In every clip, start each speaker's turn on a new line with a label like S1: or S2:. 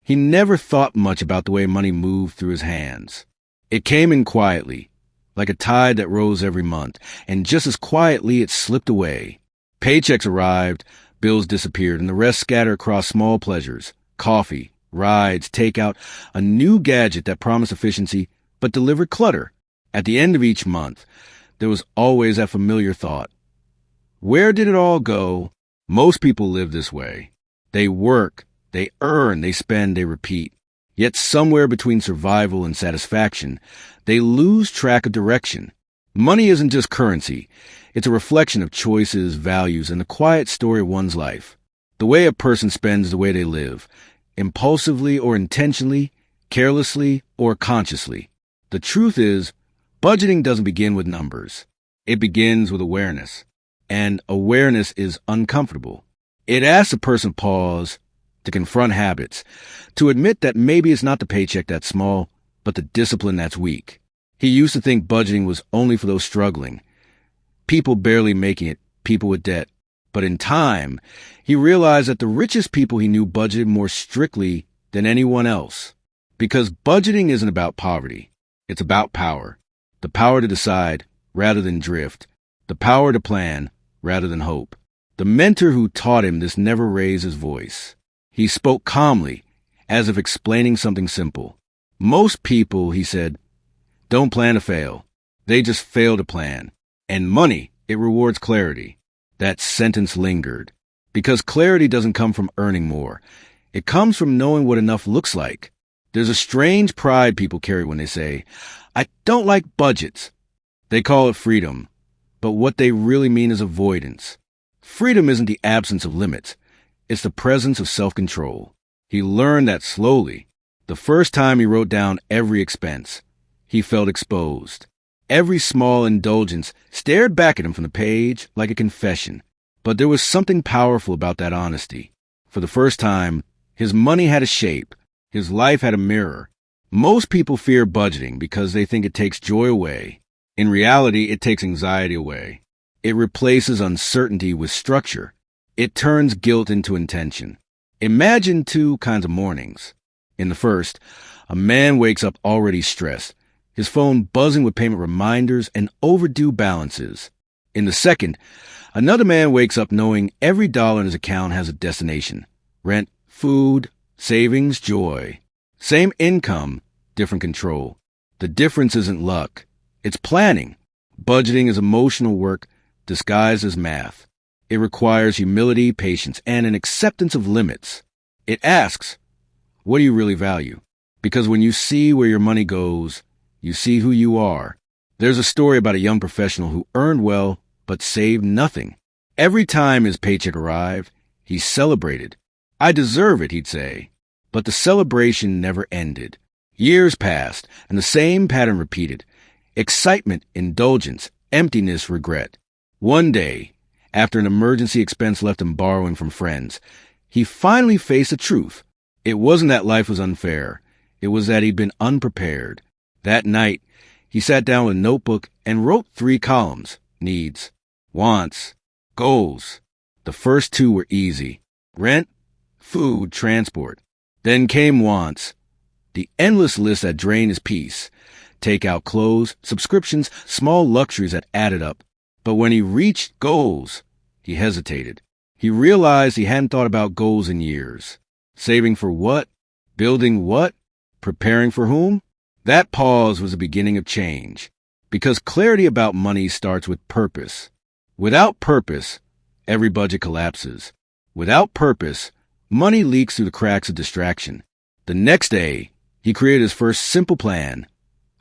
S1: He never thought much about the way money moved through his hands. It came in quietly, like a tide that rose every month, and just as quietly it slipped away. Paychecks arrived, bills disappeared, and the rest scattered across small pleasures, coffee, rides, takeout, a new gadget that promised efficiency but delivered clutter. At the end of each month, there was always that familiar thought. Where did it all go? Most people live this way. They work, they earn, they spend, they repeat. Yet somewhere between survival and satisfaction, they lose track of direction. Money isn't just currency. It's a reflection of choices, values, and the quiet story of one's life. The way a person spends the way they live, impulsively or intentionally, carelessly or consciously. The truth is, budgeting doesn't begin with numbers. It begins with awareness. And awareness is uncomfortable. It asks a person to pause, to confront habits, to admit that maybe it's not the paycheck that's small, but the discipline that's weak. He used to think budgeting was only for those struggling, people barely making it, people with debt. But in time, he realized that the richest people he knew budgeted more strictly than anyone else. Because budgeting isn't about poverty. It's about power. The power to decide rather than drift. The power to plan rather than hope. The mentor who taught him this never raised his voice. He spoke calmly, as if explaining something simple. Most people, he said, don't plan to fail. They just fail to plan. And money, it rewards clarity. That sentence lingered. Because clarity doesn't come from earning more. It comes from knowing what enough looks like. There's a strange pride people carry when they say, I don't like budgets. They call it freedom. But what they really mean is avoidance. Freedom isn't the absence of limits. It's the presence of self-control. He learned that slowly. The first time he wrote down every expense, he felt exposed. Every small indulgence stared back at him from the page like a confession. But there was something powerful about that honesty. For the first time, his money had a shape. His life had a mirror. Most people fear budgeting because they think it takes joy away. In reality, it takes anxiety away. It replaces uncertainty with structure. It turns guilt into intention. Imagine two kinds of mornings. In the first, a man wakes up already stressed, his phone buzzing with payment reminders and overdue balances. In the second, another man wakes up knowing every dollar in his account has a destination. Rent, food, savings, joy. Same income, different control. The difference isn't luck. It's planning. Budgeting is emotional work disguised as math. It requires humility, patience, and an acceptance of limits. It asks, what do you really value? Because when you see where your money goes, you see who you are. There's a story about a young professional who earned well but saved nothing. Every time his paycheck arrived, he celebrated. I deserve it, he'd say. But the celebration never ended. Years passed, and the same pattern repeated. Excitement, indulgence, emptiness, regret. One day, after an emergency expense left him borrowing from friends, he finally faced the truth. It wasn't that life was unfair. It was that he'd been unprepared. That night, he sat down with a notebook and wrote 3 columns: needs, wants, goals. The first 2 were easy: rent, food, transport. Then came wants, the endless list that drained his peace. Take-out clothes, subscriptions, small luxuries that added up. But when he reached goals, he hesitated. He realized he hadn't thought about goals in years. Saving for what? Building what? Preparing for whom? That pause was the beginning of change. Because clarity about money starts with purpose. Without purpose, every budget collapses. Without purpose, money leaks through the cracks of distraction. The next day, he created his first simple plan.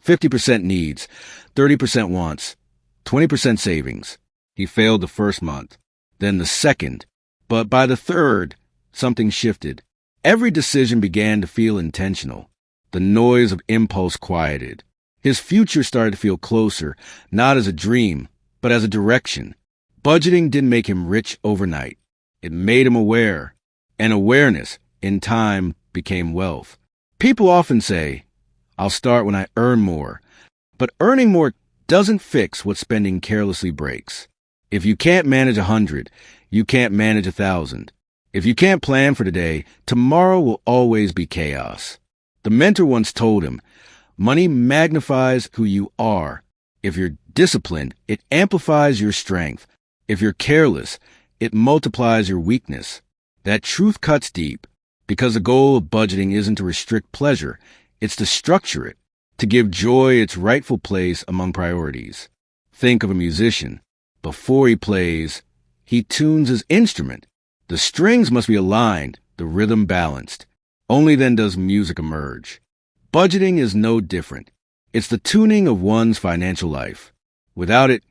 S1: 50% needs, 30% wants, 20% savings. He failed the first month, then the second. But by the third, something shifted. Every decision began to feel intentional. The noise of impulse quieted. His future started to feel closer, not as a dream, but as a direction. Budgeting didn't make him rich overnight. It made him aware. And awareness, in time, became wealth. People often say, I'll start when I earn more. But earning more doesn't fix what spending carelessly breaks. If you can't manage 100, you can't manage 1,000. If you can't plan for today, tomorrow will always be chaos. The mentor once told him, money magnifies who you are. If you're disciplined, it amplifies your strength. If you're careless, it multiplies your weakness. That truth cuts deep, because the goal of budgeting isn't to restrict pleasure, it's to structure it, to give joy its rightful place among priorities. Think of a musician. Before he plays, he tunes his instrument. The strings must be aligned, the rhythm balanced. Only then does music emerge. Budgeting is no different. It's the tuning of one's financial life. Without it,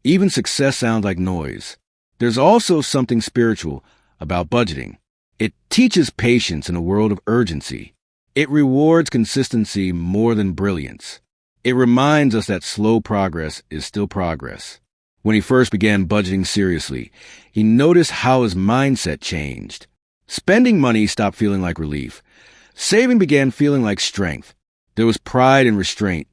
S1: even success sounds like noise. There's also something spiritual about budgeting. It teaches patience in a world of urgency. It rewards consistency more than brilliance. It reminds us that slow progress is still progress. When he first began budgeting seriously, he noticed how his mindset changed. Spending money stopped feeling like relief. Saving began feeling like strength. There was pride in restraint,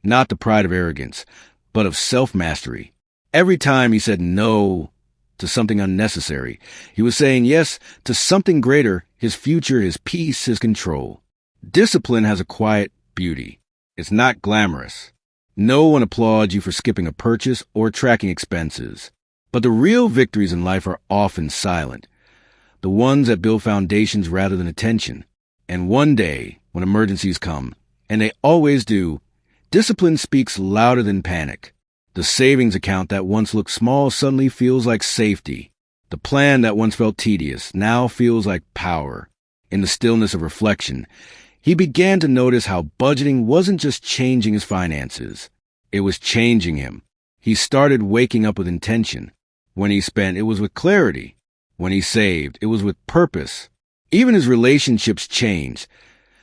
S1: not the pride of arrogance, but of self-mastery. Every time he said no to something unnecessary, he was saying yes to something greater, his future, his peace, his control. Discipline has a quiet beauty. It's not glamorous. No one applauds you for skipping a purchase or tracking expenses. But the real victories in life are often silent, the ones that build foundations rather than attention. And one day, when emergencies come, and they always do, discipline speaks louder than panic. The savings account that once looked small suddenly feels like safety. The plan that once felt tedious now feels like power. In the stillness of reflection, he began to notice how budgeting wasn't just changing his finances. It was changing him. He started waking up with intention. When he spent, it was with clarity. When he saved, it was with purpose. Even his relationships changed.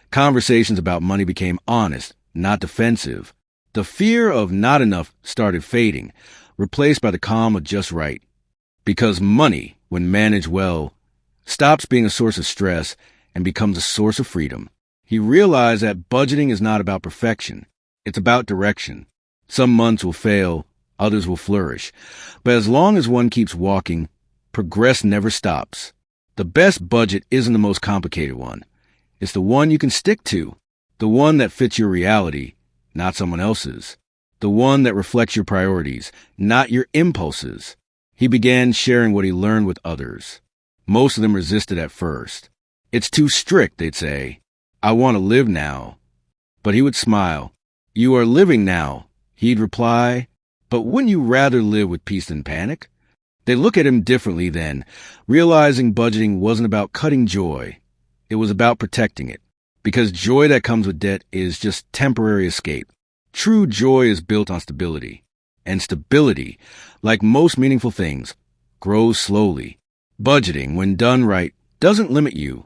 S1: Conversations about money became honest, not defensive. The fear of not enough started fading, replaced by the calm of just right. Because money, when managed well, stops being a source of stress and becomes a source of freedom. He realized that budgeting is not about perfection. It's about direction. Some months will fail, others will flourish. But as long as one keeps walking, progress never stops. The best budget isn't the most complicated one. It's the one you can stick to. The one that fits your reality, not someone else's. The one that reflects your priorities, not your impulses. He began sharing what he learned with others. Most of them resisted at first. It's too strict, they'd say. I want to live now. But he would smile. You are living now, he'd reply. But wouldn't you rather live with peace than panic? They look at him differently then, realizing budgeting wasn't about cutting joy. It was about protecting it. Because joy that comes with debt is just temporary escape. True joy is built on stability. And stability, like most meaningful things, grows slowly. Budgeting, when done right, doesn't limit you.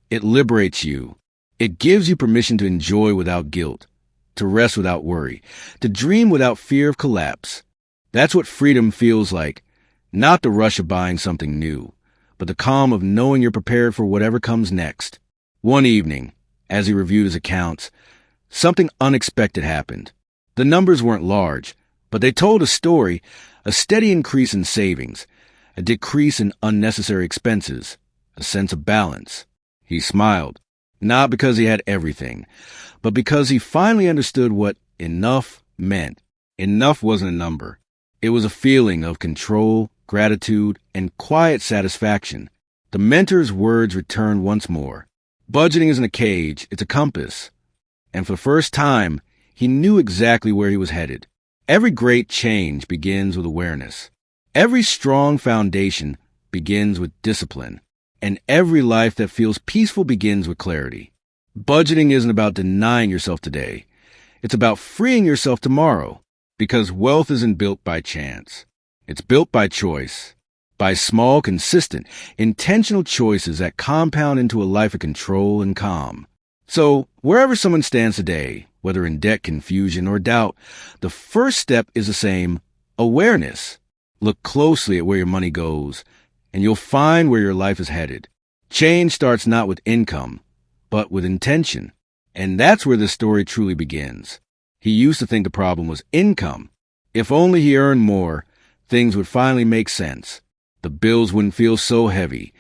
S1: It liberates you. It gives you permission to enjoy without guilt, to rest without worry, to dream without fear of collapse. That's what freedom feels like, not the rush of buying something new, but the calm of knowing you're prepared for whatever comes next. One evening, as he reviewed his accounts, something unexpected happened. The numbers weren't large, but they told a story, a steady increase in savings, a decrease in unnecessary expenses, a sense of balance. He smiled. Not because he had everything, but because he finally understood what enough meant. Enough wasn't a number. It was a feeling of control, gratitude, and quiet satisfaction. The mentor's words returned once more. Budgeting isn't a cage, it's a compass. And for the first time, he knew exactly where he was headed. Every great change begins with awareness. Every strong foundation begins with discipline. And every life that feels peaceful begins with clarity. Budgeting isn't about denying yourself today. It's about freeing yourself tomorrow. Because wealth isn't built by chance. It's built by choice. By small, consistent, intentional choices that compound into a life of control and calm. So, wherever someone stands today, whether in debt, confusion, or doubt, the first step is the same: awareness. Look closely at where your money goes, and you'll find where your life is headed. Change starts not with income, but with intention. And that's where this story truly begins. He used to think the problem was income. If only he earned more, things would finally make sense. The bills wouldn't feel so heavy.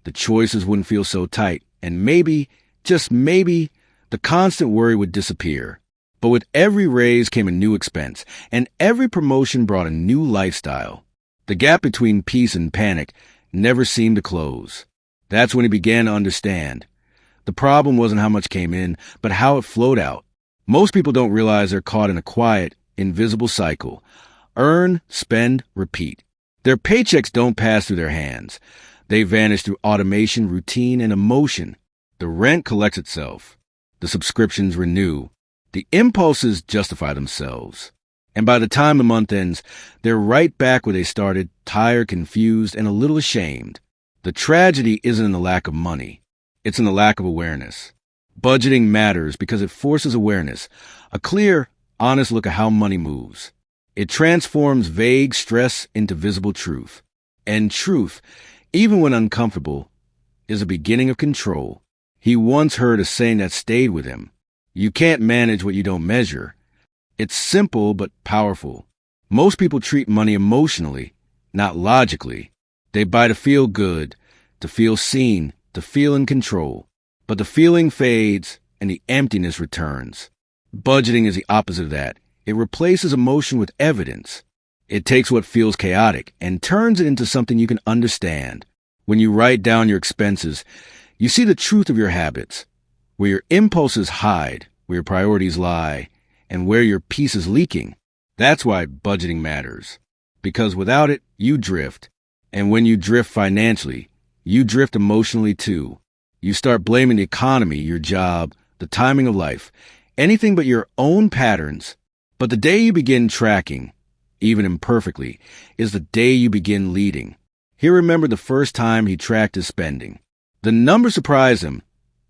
S1: the choices wouldn't feel so tight, and maybe, just maybe, the constant worry would disappear. But with every raise came a new expense, and every promotion brought a new lifestyle. The gap between peace and panic never seemed to close. That's when he began to understand. The problem wasn't how much came in, but how it flowed out. Most people don't realize they're caught in a quiet, invisible cycle. Earn, spend, repeat. Their paychecks don't pass through their hands. They vanish through automation, routine, and emotion. The rent collects itself. The subscriptions renew. The impulses justify themselves. And by the time the month ends, they're right back where they started, tired, confused, and a little ashamed. The tragedy isn't in the lack of money. It's in the lack of awareness. Budgeting matters because it forces awareness, a clear, honest look at how money moves. It transforms vague stress into visible truth. And truth, even when uncomfortable, is a beginning of control. He once heard a saying that stayed with him. You can't manage what you don't measure. It's simple but powerful. Most people treat money emotionally, not logically. They buy to feel good, to feel seen, to feel in control. But the feeling fades and the emptiness returns. Budgeting is the opposite of that. It replaces emotion with evidence. It takes what feels chaotic and turns it into something you can understand. When you write down your expenses, you see the truth of your habits, where your impulses hide, where your priorities lie, and where your peace is leaking. That's why budgeting matters. Because without it, you drift. And when you drift financially, you drift emotionally too. You start blaming the economy, your job, the timing of life, anything but your own patterns. But the day you begin tracking, even imperfectly, is the day you begin leading. He remembered the first time he tracked his spending. The number surprised him,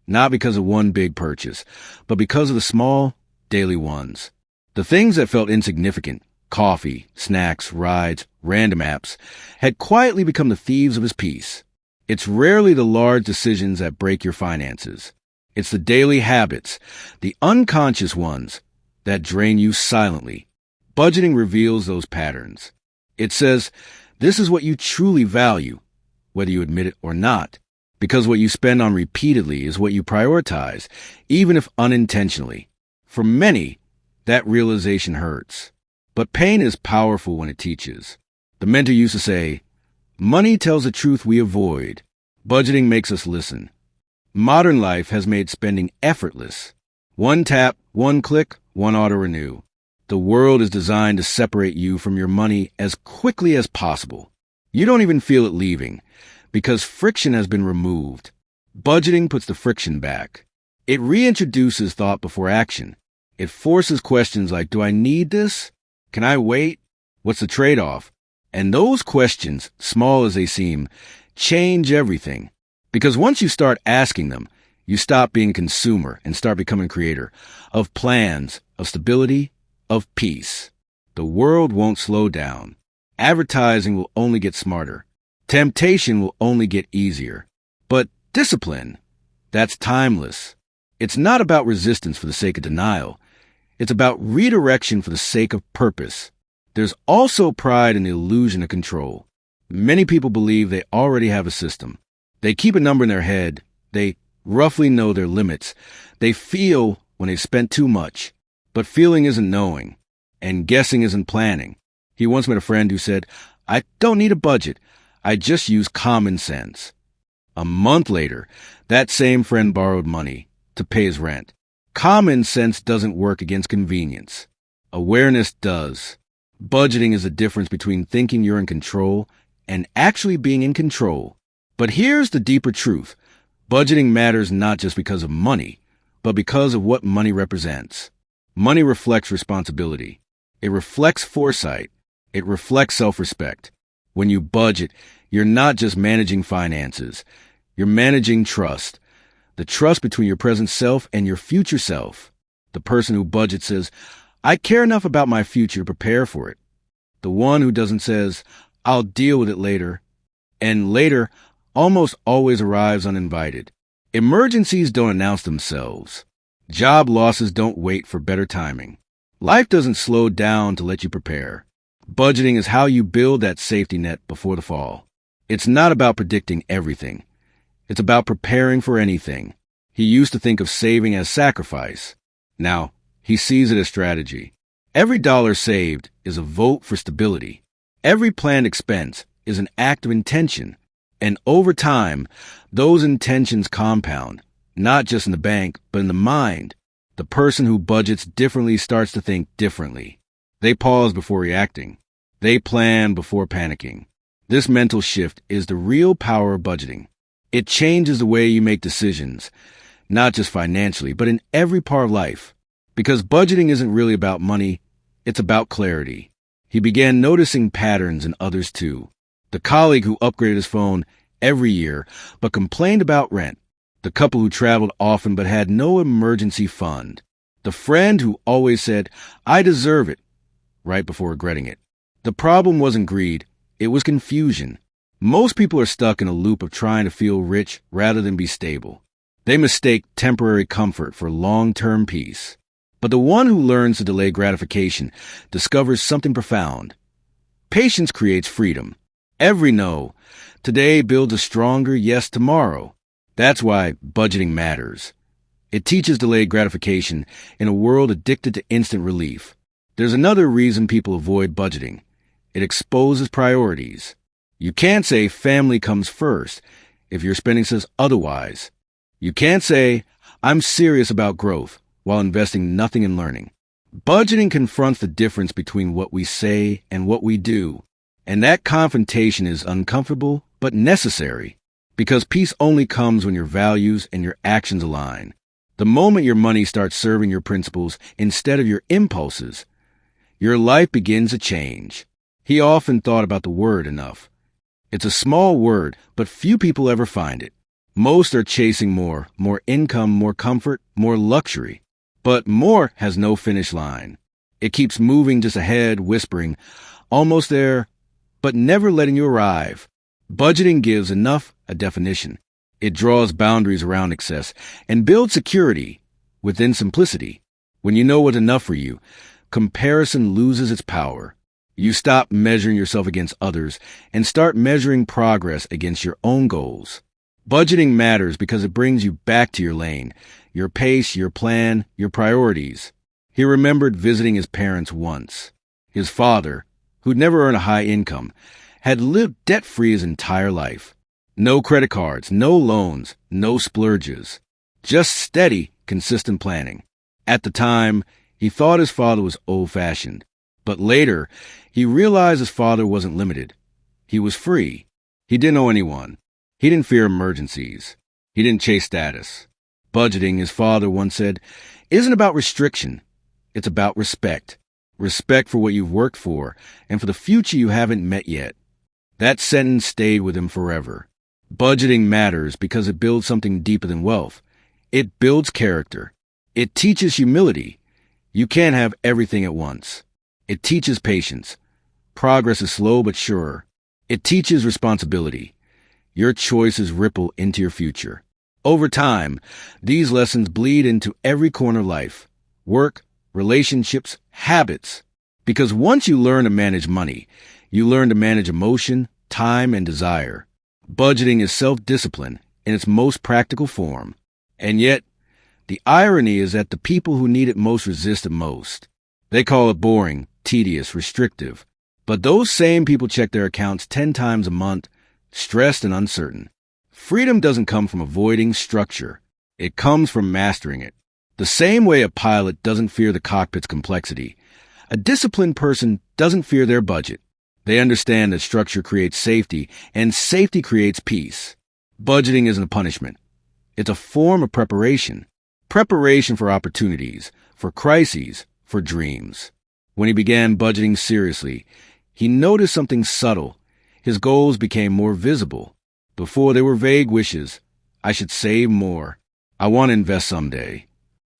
S1: not because of one big purchase, but because of the small, daily ones. The things that felt insignificant, coffee, snacks, rides, random apps, had quietly become the thieves of his peace. It's rarely the large decisions that break your finances. It's the daily habits, the unconscious ones, that drain you silently. Budgeting reveals those patterns. It says, this is what you truly value, whether you admit it or not, because what you spend on repeatedly is what you prioritize, even if unintentionally. For many, that realization hurts. But pain is powerful when it teaches. The mentor used to say, money tells the truth we avoid. Budgeting makes us listen. Modern life has made spending effortless. One tap, one click, one auto-renew. The world is designed to separate you from your money as quickly as possible. You don't even feel it leaving, because friction has been removed. Budgeting puts the friction back. It reintroduces thought before action. It forces questions like, do I need this? Can I wait? What's the trade-off? And those questions, small as they seem, change everything. Because once you start asking them, you stop being a consumer and start becoming a creator of plans, of stability, of peace. The world won't slow down. Advertising will only get smarter. Temptation will only get easier. But discipline, that's timeless. It's not about resistance for the sake of denial. It's about redirection for the sake of purpose. There's also pride in the illusion of control. Many people believe they already have a system. They keep a number in their head. They roughly know their limits. They feel when they've spent too much. But feeling isn't knowing, and guessing isn't planning. He once met a friend who said, I don't need a budget. I just use common sense. A month later, that same friend borrowed money to pay his rent. Common sense doesn't work against convenience. Awareness does. Budgeting is the difference between thinking you're in control and actually being in control. But here's the deeper truth. Budgeting matters not just because of money, but because of what money represents. Money reflects responsibility. It reflects foresight. It reflects self-respect. When you budget, you're not just managing finances. You're managing trust. The trust between your present self and your future self. The person who budgets says, I care enough about my future to prepare for it. The one who doesn't says, I'll deal with it later. And later almost always arrives uninvited. Emergencies don't announce themselves. Job losses don't wait for better timing. Life doesn't slow down to let you prepare. Budgeting is how you build that safety net before the fall. It's not about predicting everything. It's about preparing for anything. He used to think of saving as sacrifice. Now, he sees it as strategy. Every dollar saved is a vote for stability. Every planned expense is an act of intention. And over time, those intentions compound, not just in the bank, but in the mind. The person who budgets differently starts to think differently. They pause before reacting. They plan before panicking. This mental shift is the real power of budgeting. It changes the way you make decisions, not just financially, but in every part of life. Because budgeting isn't really about money, it's about clarity. He began noticing patterns in others too. The colleague who upgraded his phone every year but complained about rent. The couple who traveled often but had no emergency fund. The friend who always said, "I deserve it," right before regretting it. The problem wasn't greed, it was confusion. Most people are stuck in a loop of trying to feel rich rather than be stable. They mistake temporary comfort for long-term peace. But the one who learns to delay gratification discovers something profound. Patience creates freedom. Every no today builds a stronger yes tomorrow. That's why budgeting matters. It teaches delayed gratification in a world addicted to instant relief. There's another reason people avoid budgeting. It exposes priorities. You can't say family comes first if your spending says otherwise. You can't say, "I'm serious about growth," while investing nothing in learning. Budgeting confronts the difference between what we say and what we do. And that confrontation is uncomfortable, but necessary. Because peace only comes when your values and your actions align. The moment your money starts serving your principles instead of your impulses, your life begins to change. He often thought about the word enough. It's a small word, but few people ever find it. Most are chasing more income, more comfort, more luxury. But more has no finish line. It keeps moving just ahead, whispering, "Almost there," but never letting you arrive. Budgeting gives enough a definition. It draws boundaries around excess and builds security within simplicity. When you know what's enough for you, comparison loses its power. You stop measuring yourself against others and start measuring progress against your own goals. Budgeting matters because it brings you back to your lane, your pace, your plan, your priorities. He remembered visiting his parents once. His father, who'd never earned a high income, had lived debt-free his entire life. No credit cards, no loans, no splurges. Just steady, consistent planning. At the time, he thought his father was old-fashioned. But later, he realized his father wasn't limited. He was free. He didn't owe anyone. He didn't fear emergencies. He didn't chase status. Budgeting, his father once said, isn't about restriction. It's about respect. Respect for what you've worked for and for the future you haven't met yet. That sentence stayed with him forever. Budgeting matters because it builds something deeper than wealth. It builds character. It teaches humility. You can't have everything at once. It teaches patience. Progress is slow but sure. It teaches responsibility. Your choices ripple into your future. Over time, these lessons bleed into every corner of life. Work, relationships, habits. Because once you learn to manage money, you learn to manage emotion, time, and desire. Budgeting is self-discipline in its most practical form. And yet, the irony is that the people who need it most resist it most. They call it boring, tedious, restrictive. But those same people check their accounts 10 times a month, stressed and uncertain. Freedom doesn't come from avoiding structure. It comes from mastering it. The same way a pilot doesn't fear the cockpit's complexity, a disciplined person doesn't fear their budget. They understand that structure creates safety, and safety creates peace. Budgeting isn't a punishment. It's a form of preparation. Preparation for opportunities, for crises, for dreams. When he began budgeting seriously, he noticed something subtle. His goals became more visible. Before they were vague wishes. I should save more. I want to invest someday.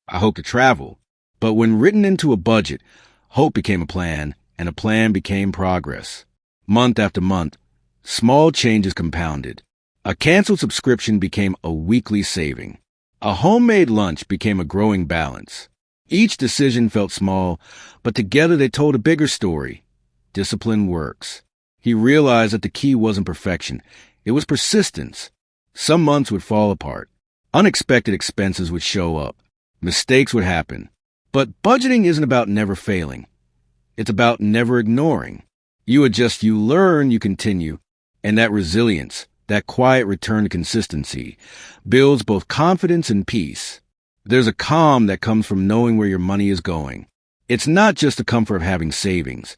S1: I hope to travel. But when written into a budget, hope became a plan, and a plan became progress. Month after month, small changes compounded. A canceled subscription became a weekly saving. A homemade lunch became a growing balance. Each decision felt small, but together they told a bigger story. Discipline works. He realized that the key wasn't perfection. It was persistence. Some months would fall apart. Unexpected expenses would show up. Mistakes would happen. But budgeting isn't about never failing. It's about never ignoring. You adjust, you learn, you continue. And that resilience, that quiet return to consistency, builds both confidence and peace. There's a calm that comes from knowing where your money is going. It's not just the comfort of having savings.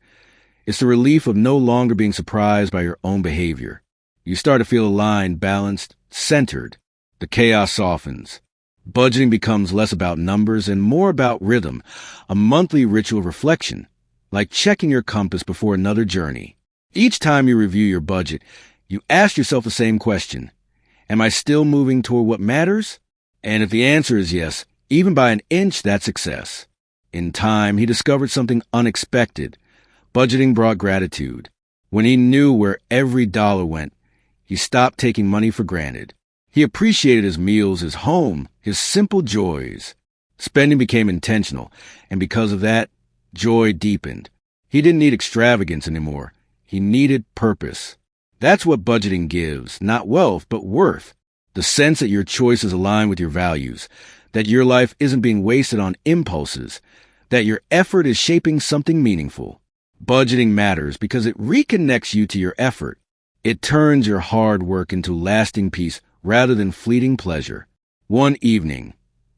S1: It's the relief of no longer being surprised by your own behavior. You start to feel aligned, balanced, centered. The chaos softens. Budgeting becomes less about numbers and more about rhythm, a monthly ritual of reflection, like checking your compass before another journey. Each time you review your budget, you ask yourself the same question. Am I still moving toward what matters? And if the answer is yes, even by an inch, that's success. In time, he discovered something unexpected. Budgeting brought gratitude. When he knew where every dollar went, he stopped taking money for granted. He appreciated his meals, his home, his simple joys. Spending became intentional, and because of that, joy deepened. He didn't need extravagance anymore. He needed purpose. That's what budgeting gives, not wealth, but worth. The sense that your choices align with your values, that your life isn't being wasted on impulses, that your effort is shaping something meaningful. Budgeting matters because it reconnects you to your effort. It turns your hard work into lasting peace rather than fleeting pleasure. One evening,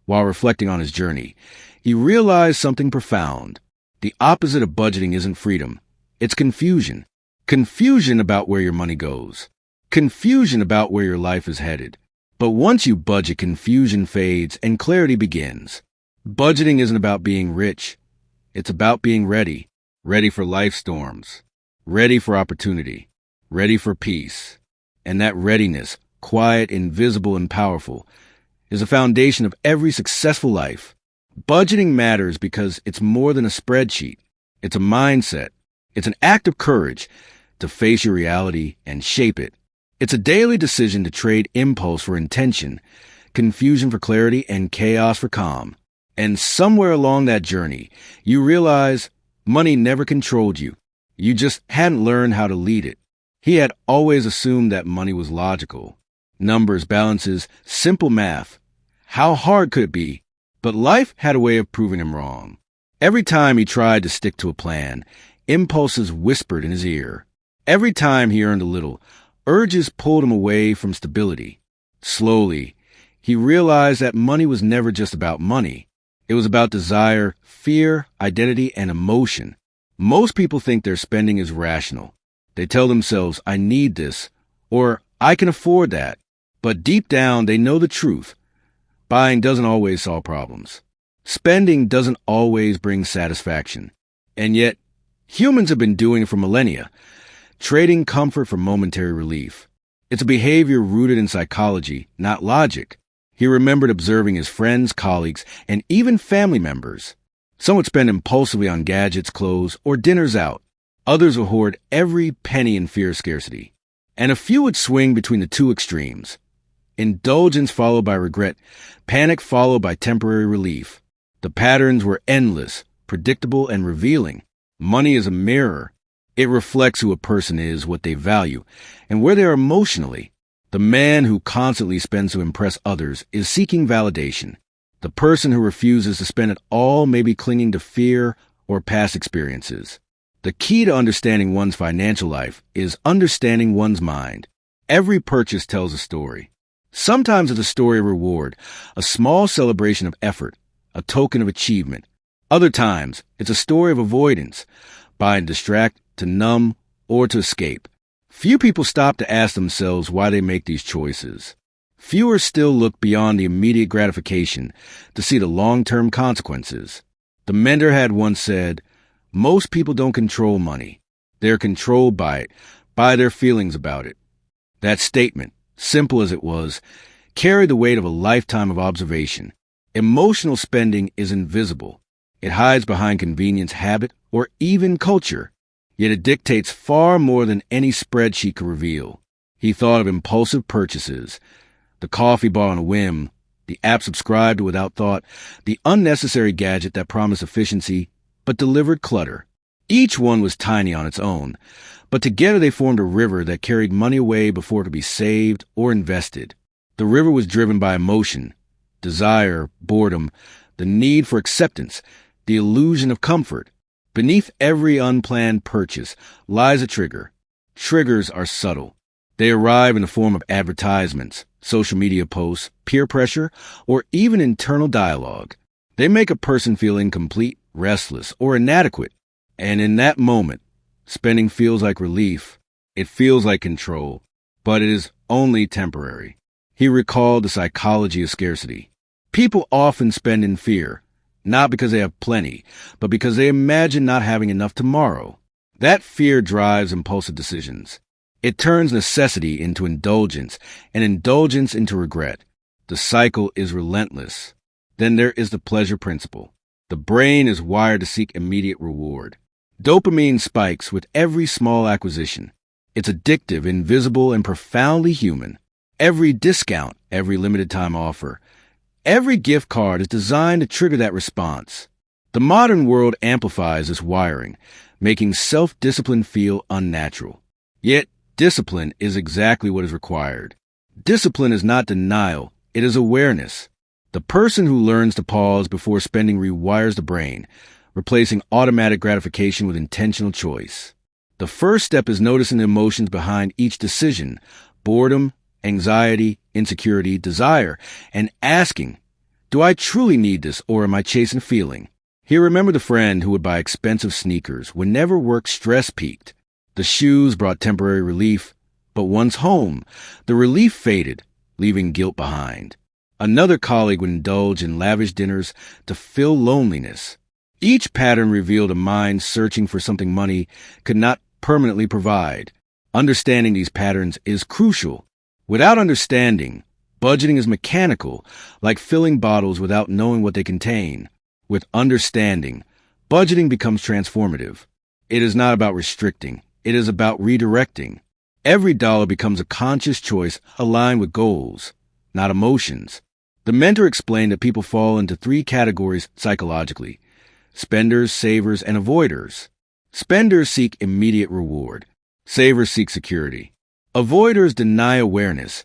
S1: while reflecting on his journey, he realized something profound. The opposite of budgeting isn't freedom. It's confusion. Confusion about where your money goes. Confusion about where your life is headed. But once you budget, confusion fades and clarity begins. Budgeting isn't about being rich. It's about being ready. Ready for life storms. Ready for opportunity. Ready for peace. And that readiness, quiet, invisible, and powerful, is the foundation of every successful life. Budgeting matters because it's more than a spreadsheet. It's a mindset. It's an act of courage to face your reality and shape it. It's a daily decision to trade impulse for intention, confusion for clarity, and chaos for calm. And somewhere along that journey, you realize money never controlled you. You just hadn't learned how to lead it. He had always assumed that money was logical. Numbers, balances, simple math. How hard could it be? But life had a way of proving him wrong. Every time he tried to stick to a plan, impulses whispered in his ear. Every time he earned a little, urges pulled him away from stability. Slowly, he realized that money was never just about money. It was about desire, fear, identity, and emotion. Most people think their spending is rational. They tell themselves, I need this, or I can afford that. But deep down, they know the truth. Buying doesn't always solve problems. Spending doesn't always bring satisfaction. And yet, humans have been doing it for millennia, trading comfort for momentary relief. It's a behavior rooted in psychology, not logic. He remembered observing his friends, colleagues, and even family members. Some would spend impulsively on gadgets, clothes, or dinners out. Others would hoard every penny in fear of scarcity. And a few would swing between the two extremes. Indulgence followed by regret, panic followed by temporary relief. The patterns were endless, predictable, and revealing. Money is a mirror. It reflects who a person is, what they value, and where they are emotionally. The man who constantly spends to impress others is seeking validation. The person who refuses to spend it all may be clinging to fear or past experiences. The key to understanding one's financial life is understanding one's mind. Every purchase tells a story. Sometimes it's a story of reward, a small celebration of effort, a token of achievement. Other times, it's a story of avoidance, buying to distract, to numb, or to escape. Few people stop to ask themselves why they make these choices. Fewer still look beyond the immediate gratification to see the long-term consequences. The mentor had once said, most people don't control money. They're controlled by it, by their feelings about it. That statement, simple as it was, carried the weight of a lifetime of observation. Emotional spending is invisible. It hides behind convenience, habit, or even culture. Yet it dictates far more than any spreadsheet could reveal. He thought of impulsive purchases, the coffee bought on a whim, the app subscribed to without thought, the unnecessary gadget that promised efficiency but delivered clutter. Each one was tiny on its own, but together they formed a river that carried money away before it could be saved or invested. The river was driven by emotion, desire, boredom, the need for acceptance, the illusion of comfort. Beneath every unplanned purchase lies a trigger. Triggers are subtle. They arrive in the form of advertisements, social media posts, peer pressure, or even internal dialogue. They make a person feel incomplete, restless, or inadequate. And in that moment, spending feels like relief. It feels like control. But it is only temporary. He recalled the psychology of scarcity. People often spend in fear, not because they have plenty, but because they imagine not having enough tomorrow. That fear drives impulsive decisions. It turns necessity into indulgence, and indulgence into regret. The cycle is relentless. Then there is the pleasure principle. The brain is wired to seek immediate reward. Dopamine spikes with every small acquisition. It's addictive, invisible, and profoundly human. Every discount, every limited time offer, every gift card is designed to trigger that response. The modern world amplifies this wiring, making self-discipline feel unnatural. Yet, discipline is exactly what is required. Discipline is not denial, it is awareness. The person who learns to pause before spending rewires the brain, replacing automatic gratification with intentional choice. The first step is noticing the emotions behind each decision: boredom, anxiety, insecurity, desire, and asking, do I truly need this, or am I chasing a feeling? He remembered the friend who would buy expensive sneakers whenever work stress peaked. The shoes brought temporary relief, but once home, the relief faded, leaving guilt behind. Another colleague would indulge in lavish dinners to fill loneliness. Each pattern revealed a mind searching for something money could not permanently provide. Understanding these patterns is crucial. Without understanding, budgeting is mechanical, like filling bottles without knowing what they contain. With understanding, budgeting becomes transformative. It is not about restricting. It is about redirecting. Every dollar becomes a conscious choice aligned with goals, not emotions. The mentor explained that people fall into 3 categories psychologically: spenders, savers, and avoiders. Spenders seek immediate reward. Savers seek security. Avoiders deny awareness,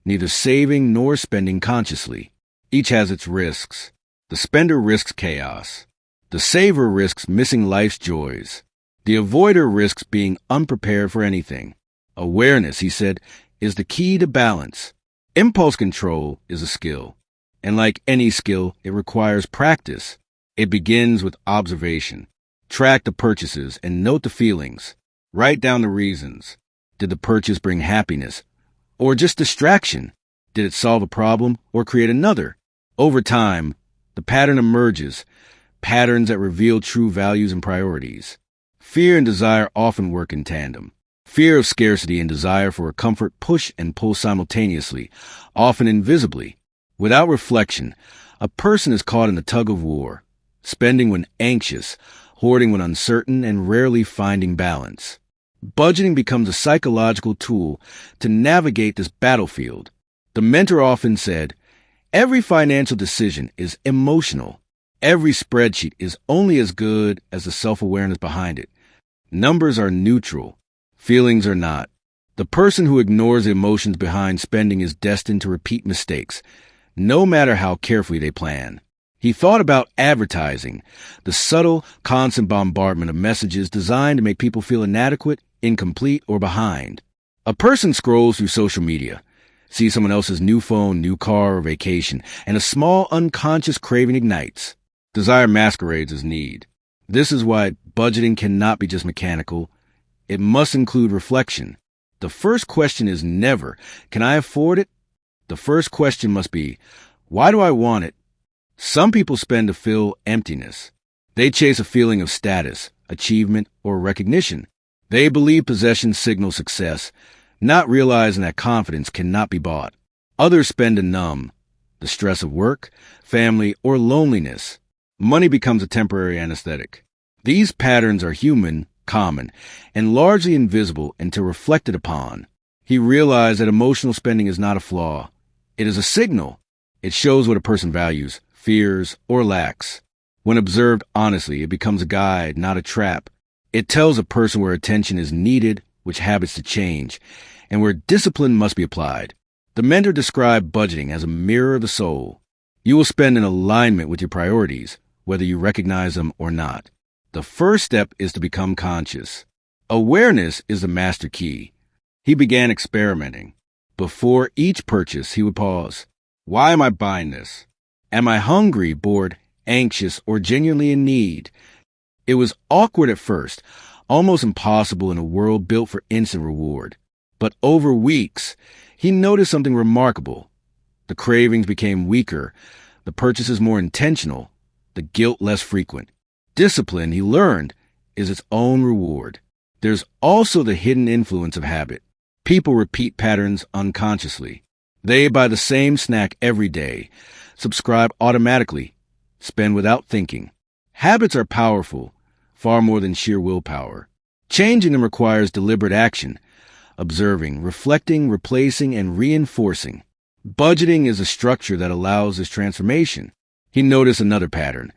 S1: neither saving nor spending consciously. Each has its risks. The spender risks chaos. The saver risks missing life's joys. The avoider risks being unprepared for anything. Awareness, he said, is the key to balance. Impulse control is a skill. And like any skill, it requires practice. It begins with observation. Track the purchases and note the feelings. Write down the reasons. Did the purchase bring happiness or just distraction? Did it solve a problem or create another? Over time, the pattern emerges, patterns that reveal true values and priorities. Fear and desire often work in tandem. Fear of scarcity and desire for comfort push and pull simultaneously, often invisibly. Without reflection, a person is caught in the tug of war, spending when anxious, hoarding when uncertain, and rarely finding balance. Budgeting becomes a psychological tool to navigate this battlefield. The mentor often said, every financial decision is emotional. Every spreadsheet is only as good as the self-awareness behind it. Numbers are neutral. Feelings are not. The person who ignores the emotions behind spending is destined to repeat mistakes, no matter how carefully they plan. He thought about advertising, the subtle, constant bombardment of messages designed to make people feel inadequate, incomplete, or behind. A person scrolls through social media, sees someone else's new phone, new car, or vacation, and a small unconscious craving ignites. Desire masquerades as need. This is why budgeting cannot be just mechanical. It must include reflection. The first question is never, can I afford it? The first question must be, why do I want it? Some people spend to fill emptiness. They chase a feeling of status, achievement, or recognition. They believe possessions signal success, not realizing that confidence cannot be bought. Others spend to numb the stress of work, family, or loneliness. Money becomes a temporary anesthetic. These patterns are human, common, and largely invisible until reflected upon. He realized that emotional spending is not a flaw. It is a signal. It shows what a person values, fears, or lacks. When observed honestly, it becomes a guide, not a trap. It tells a person where attention is needed, which habits to change, and where discipline must be applied. The mentor described budgeting as a mirror of the soul. You will spend in alignment with your priorities, whether you recognize them or not. The first step is to become conscious. Awareness is the master key. He began experimenting. Before each purchase, he would pause. Why am I buying this? Am I hungry, bored, anxious, or genuinely in need? It was awkward at first, almost impossible in a world built for instant reward. But over weeks, he noticed something remarkable. The cravings became weaker, the purchases more intentional, the guilt less frequent. Discipline, he learned, is its own reward. There's also the hidden influence of habit. People repeat patterns unconsciously. They buy the same snack every day, subscribe automatically, spend without thinking. Habits are powerful, far more than sheer willpower. Changing them requires deliberate action, observing, reflecting, replacing, and reinforcing. Budgeting is a structure that allows this transformation. He noticed another pattern.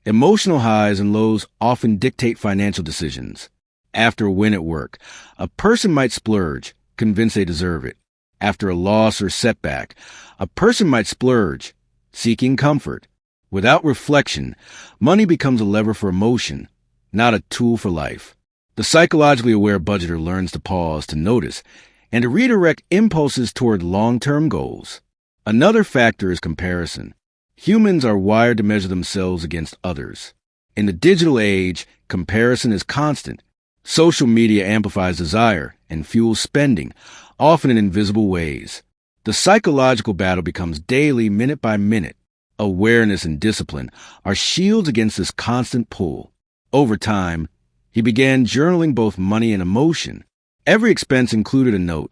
S1: Emotional highs and lows often dictate financial decisions. After a win at work, a person might splurge, convinced they deserve it. After a loss or setback, a person might splurge, seeking comfort. Without reflection, money becomes a lever for emotion, not a tool for life. The psychologically aware budgeter learns to pause, to notice, and to redirect impulses toward long-term goals. Another factor is comparison. Humans are wired to measure themselves against others. In the digital age, comparison is constant. Social media amplifies desire and fuels spending, often in invisible ways. The psychological battle becomes daily, minute by minute. Awareness and discipline are shields against this constant pull. Over time, he began journaling both money and emotion. Every expense included a note,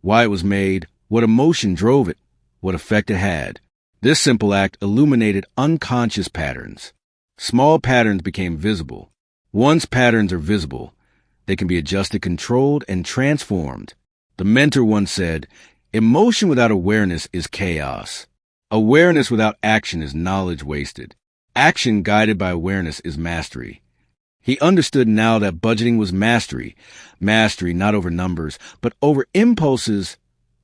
S1: why it was made, what emotion drove it, what effect it had. This simple act illuminated unconscious patterns. Small patterns became visible. Once patterns are visible, they can be adjusted, controlled, and transformed. The mentor once said, emotion without awareness is chaos. Awareness without action is knowledge wasted. Action guided by awareness is mastery. He understood now that budgeting was mastery. Mastery not over numbers, but over impulses,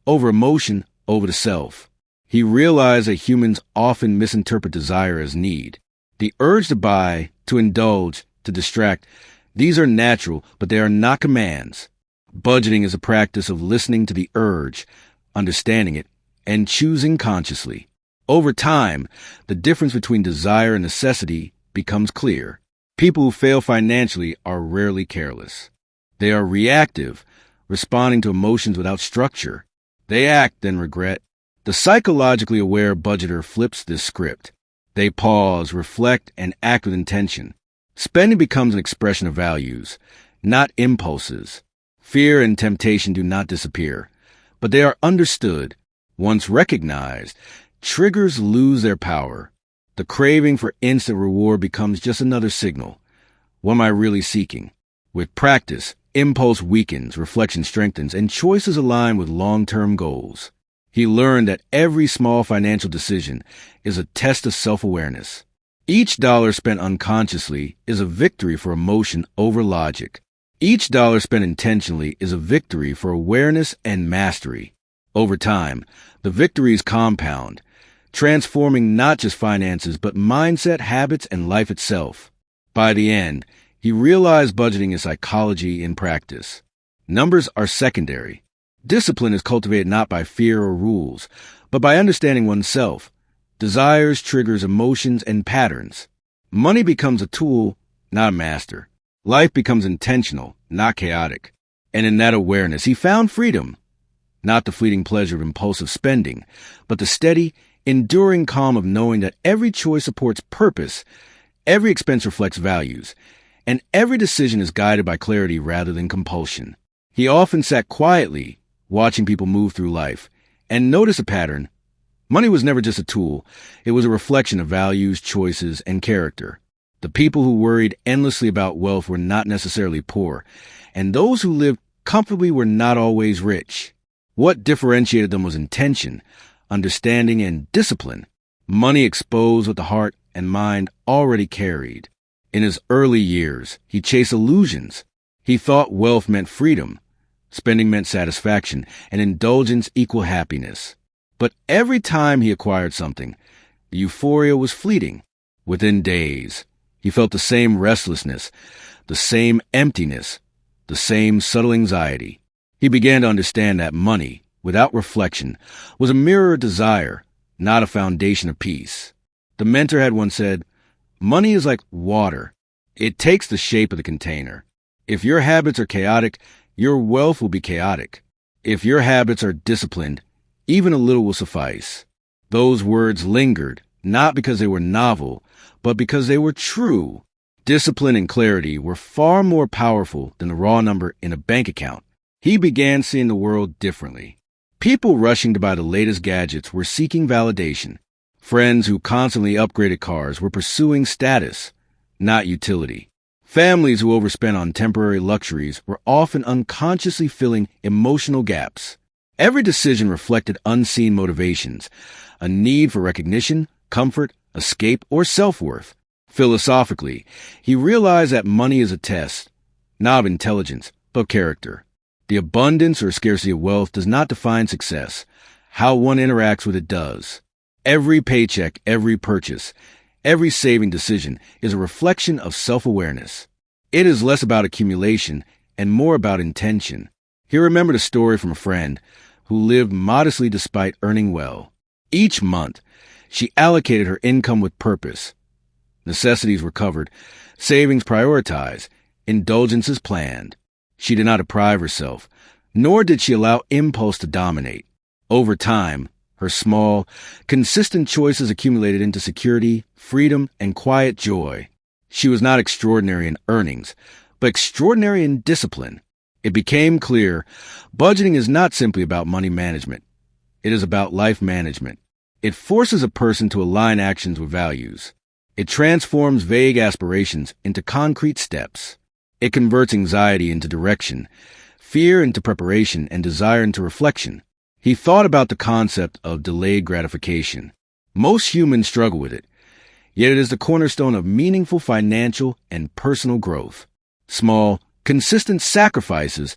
S1: over emotion, over the self. He realized that humans often misinterpret desire as need. The urge to buy, to indulge, to distract, these are natural, but they are not commands. Budgeting is a practice of listening to the urge, understanding it, and choosing consciously. Over time, the difference between desire and necessity becomes clear. People who fail financially are rarely careless. They are reactive, responding to emotions without structure. They act, then regret. The psychologically aware budgeter flips this script. They pause, reflect, and act with intention. Spending becomes an expression of values, not impulses. Fear and temptation do not disappear, but they are understood. Once recognized, triggers lose their power. The craving for instant reward becomes just another signal. What am I really seeking? With practice, impulse weakens, reflection strengthens, and choices align with long-term goals. He learned that every small financial decision is a test of self-awareness. Each dollar spent unconsciously is a victory for emotion over logic. Each dollar spent intentionally is a victory for awareness and mastery. Over time, the victories compound, transforming not just finances but mindset, habits, and life itself. By the end, he realized budgeting is psychology in practice. Numbers are secondary. Discipline is cultivated not by fear or rules, but by understanding oneself. Desires, triggers, emotions, and patterns. Money becomes a tool, not a master. Life becomes intentional, not chaotic. And in that awareness, he found freedom. Not the fleeting pleasure of impulsive spending, but the steady, enduring calm of knowing that every choice supports purpose, every expense reflects values, and every decision is guided by clarity rather than compulsion. He often sat quietly, watching people move through life, and noticed a pattern. Money was never just a tool. It was a reflection of values, choices, and character. The people who worried endlessly about wealth were not necessarily poor, and those who lived comfortably were not always rich. What differentiated them was intention, understanding, and discipline. Money exposed what the heart and mind already carried. In his early years, he chased illusions. He thought wealth meant freedom, Spending meant satisfaction, and indulgence equal happiness. But every time he acquired something, the euphoria was fleeting. Within days, he felt the same restlessness, the same emptiness, the same subtle anxiety. He began to understand that money, without reflection, was a mirror of desire, not a foundation of peace. The mentor had once said, "Money is like water. It takes the shape of the container. If your habits are chaotic, your wealth will be chaotic. If your habits are disciplined, even a little will suffice." Those words lingered, not because they were novel, but because they were true. Discipline and clarity were far more powerful than the raw number in a bank account. He began seeing the world differently. People rushing to buy the latest gadgets were seeking validation. Friends who constantly upgraded cars were pursuing status, not utility. Families who overspent on temporary luxuries were often unconsciously filling emotional gaps. Every decision reflected unseen motivations, a need for recognition, comfort, escape, or self-worth. Philosophically, he realized that money is a test, not of intelligence, but of character. The abundance or scarcity of wealth does not define success. How one interacts with it does. Every paycheck, every purchase, every saving decision is a reflection of self-awareness. It is less about accumulation and more about intention. He remembered a story from a friend who lived modestly despite earning well. Each month, she allocated her income with purpose. Necessities were covered, savings prioritized, indulgences planned. She did not deprive herself, nor did she allow impulse to dominate. Over time, her small, consistent choices accumulated into security, freedom, and quiet joy. She was not extraordinary in earnings, but extraordinary in discipline. It became clear budgeting is not simply about money management. It is about life management. It forces a person to align actions with values. It transforms vague aspirations into concrete steps. It converts anxiety into direction, fear into preparation, and desire into reflection. He thought about the concept of delayed gratification. Most humans struggle with it, yet it is the cornerstone of meaningful financial and personal growth. Small, consistent sacrifices,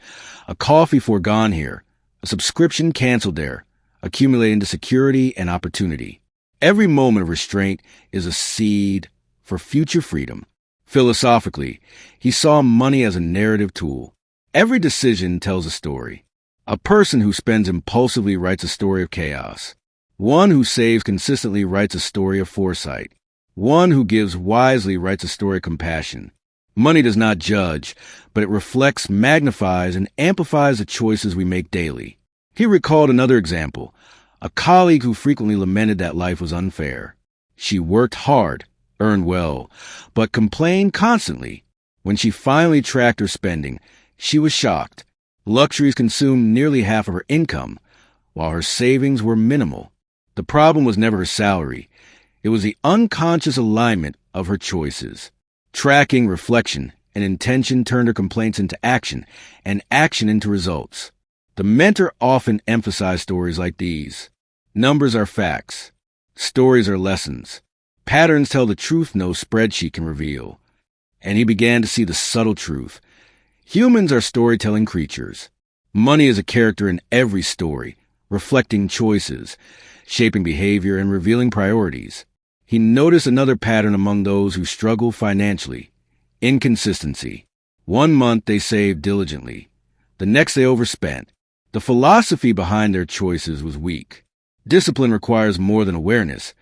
S1: a coffee foregone here, a subscription canceled there, accumulate into security and opportunity. Every moment of restraint is a seed for future freedom. Philosophically, he saw money as a narrative tool. Every decision tells a story. A person who spends impulsively writes a story of chaos. One who saves consistently writes a story of foresight. One who gives wisely writes a story of compassion. Money does not judge, but it reflects, magnifies, and amplifies the choices we make daily. He recalled another example, a colleague who frequently lamented that life was unfair. She worked hard, earned well, but complained constantly. When she finally tracked her spending, she was shocked. Luxuries consumed nearly half of her income, while her savings were minimal. The problem was never her salary. It was the unconscious alignment of her choices. Tracking, reflection, and intention turned her complaints into action, and action into results. The mentor often emphasized stories like these. Numbers are facts. Stories are lessons. Patterns tell the truth no spreadsheet can reveal. And he began to see the subtle truth. Humans are storytelling creatures. Money is a character in every story, reflecting choices, shaping behavior, and revealing priorities. He noticed another pattern among those who struggle financially: inconsistency. One month they saved diligently. The next they overspent. The philosophy behind their choices was weak. Discipline requires more than awareness.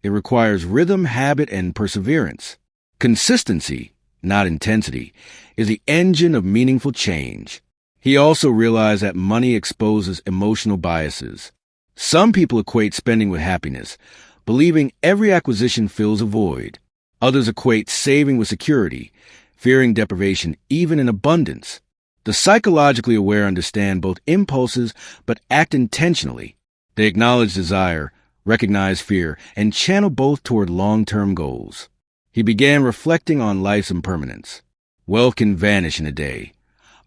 S1: It requires rhythm, habit, and perseverance. Consistency, not intensity, is the engine of meaningful change. He also realized that money exposes emotional biases. Some people equate spending with happiness, believing every acquisition fills a void. Others equate saving with security, fearing deprivation even in abundance. The psychologically aware understand both impulses but act intentionally. They acknowledge desire, recognize fear, and channel both toward long-term goals. He began reflecting on life's impermanence. Wealth can vanish in a day.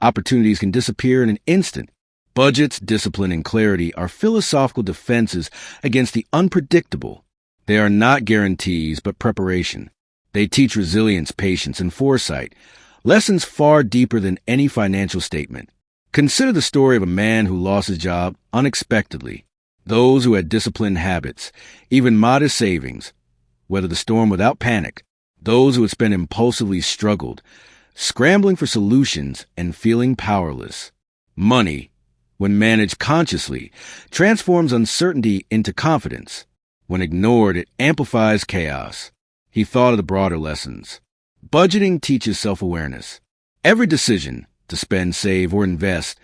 S1: Opportunities can disappear in an instant. Budgets, discipline, and clarity are philosophical defenses against the unpredictable. They are not guarantees, but preparation. They teach resilience, patience, and foresight, lessons far deeper than any financial statement. Consider the story of a man who lost his job unexpectedly. Those who had disciplined habits, even modest savings, weathered the storm without panic. Those who had spent impulsively struggled, scrambling for solutions and feeling powerless. Money, when managed consciously, transforms uncertainty into confidence. When ignored, it amplifies chaos. He thought of the broader lessons. Budgeting teaches self-awareness. Every decision, to spend, save, or invest,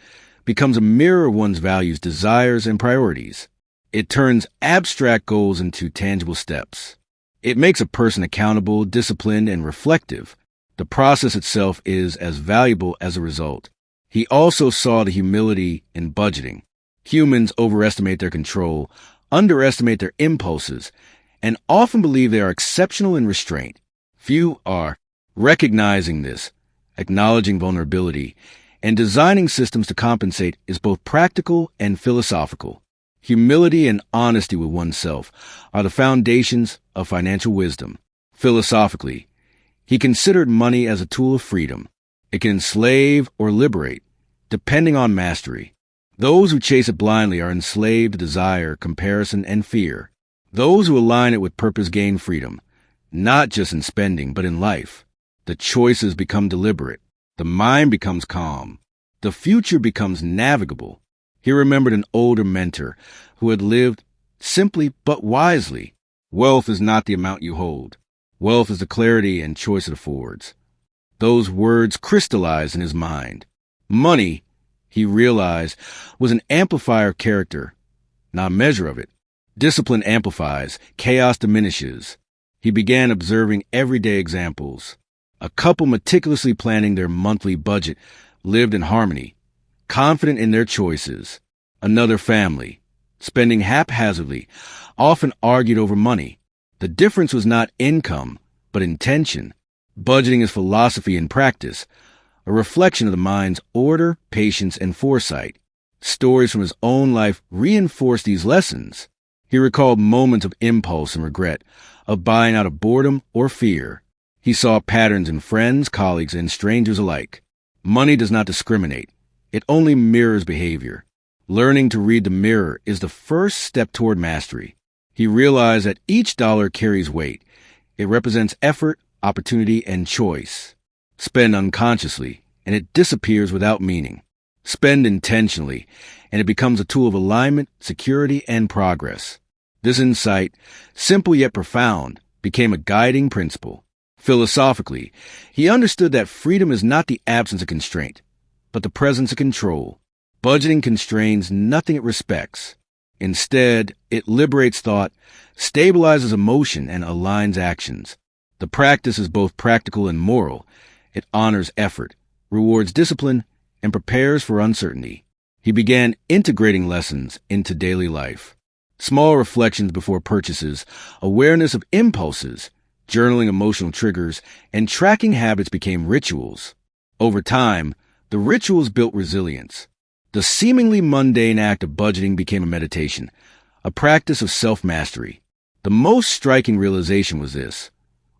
S1: becomes a mirror of one's values, desires, and priorities. It turns abstract goals into tangible steps. It makes a person accountable, disciplined, and reflective. The process itself is as valuable as a result. He also saw the humility in budgeting. Humans overestimate their control, underestimate their impulses, and often believe they are exceptional in restraint. Few are. Recognizing this, acknowledging vulnerability, and designing systems to compensate is both practical and philosophical. Humility and honesty with oneself are the foundations of financial wisdom. Philosophically, he considered money as a tool of freedom. It can enslave or liberate, depending on mastery. Those who chase it blindly are enslaved to desire, comparison, and fear. Those who align it with purpose gain freedom, not just in spending, but in life. The choices become deliberate. The mind becomes calm. The future becomes navigable. He remembered an older mentor who had lived simply but wisely. Wealth is not the amount you hold. Wealth is the clarity and choice it affords. Those words crystallized in his mind. Money, he realized, was an amplifier of character, not a measure of it. Discipline amplifies, chaos diminishes. He began observing everyday examples. A couple meticulously planning their monthly budget lived in harmony, confident in their choices. Another family, spending haphazardly, often argued over money. The difference was not income, but intention. Budgeting is philosophy in practice, a reflection of the mind's order, patience, and foresight. Stories from his own life reinforced these lessons. He recalled moments of impulse and regret, of buying out of boredom or fear. He saw patterns in friends, colleagues, and strangers alike. Money does not discriminate. It only mirrors behavior. Learning to read the mirror is the first step toward mastery. He realized that each dollar carries weight. It represents effort, opportunity, and choice. Spend unconsciously, and it disappears without meaning. Spend intentionally, and it becomes a tool of alignment, security, and progress. This insight, simple yet profound, became a guiding principle. Philosophically, he understood that freedom is not the absence of constraint, but the presence of control. Budgeting constrains nothing it respects. Instead, it liberates thought, stabilizes emotion, and aligns actions. The practice is both practical and moral. It honors effort, rewards discipline, and prepares for uncertainty. He began integrating lessons into daily life. Small reflections before purchases, awareness of impulses, journaling emotional triggers, and tracking habits became rituals. Over time, the rituals built resilience. The seemingly mundane act of budgeting became a meditation, a practice of self-mastery. The most striking realization was this: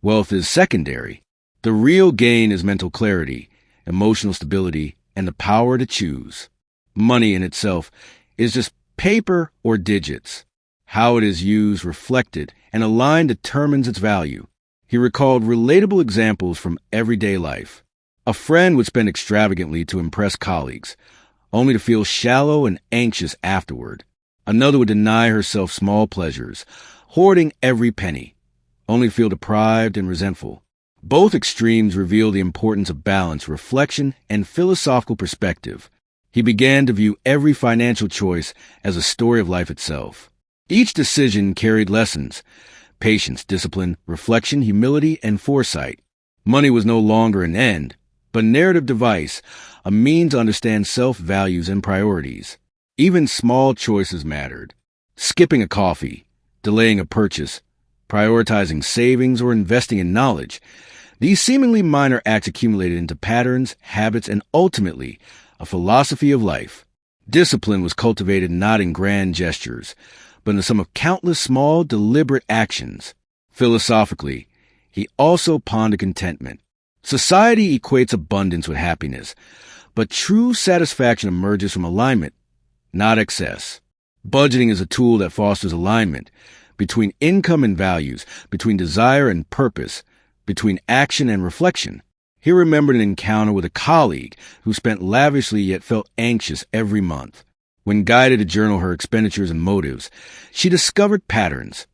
S1: wealth is secondary. The real gain is mental clarity, emotional stability, and the power to choose. Money in itself is just paper or digits. How it is used, reflected, and aligned determines its value. He recalled relatable examples from everyday life. A friend would spend extravagantly to impress colleagues, only to feel shallow and anxious afterward. Another would deny herself small pleasures, hoarding every penny, only to feel deprived and resentful. Both extremes reveal the importance of balance, reflection, and philosophical perspective. He began to view every financial choice as a story of life itself. Each decision carried lessons: patience, discipline, reflection, humility, and foresight. Money was no longer an end, but a narrative device, a means to understand self-values and priorities. Even small choices mattered. Skipping a coffee, delaying a purchase, prioritizing savings, or investing in knowledge. These seemingly minor acts accumulated into patterns, habits, and ultimately, a philosophy of life. Discipline was cultivated not in grand gestures, but in the sum of countless small, deliberate actions. Philosophically, he also pondered contentment. Society equates abundance with happiness, But true satisfaction emerges from alignment, not excess. Budgeting is a tool that fosters alignment between income and values, between desire and purpose, between action and reflection. He remembered an encounter with a colleague who spent lavishly yet felt anxious every month. When guided to journal her expenditures and motives, she discovered patterns: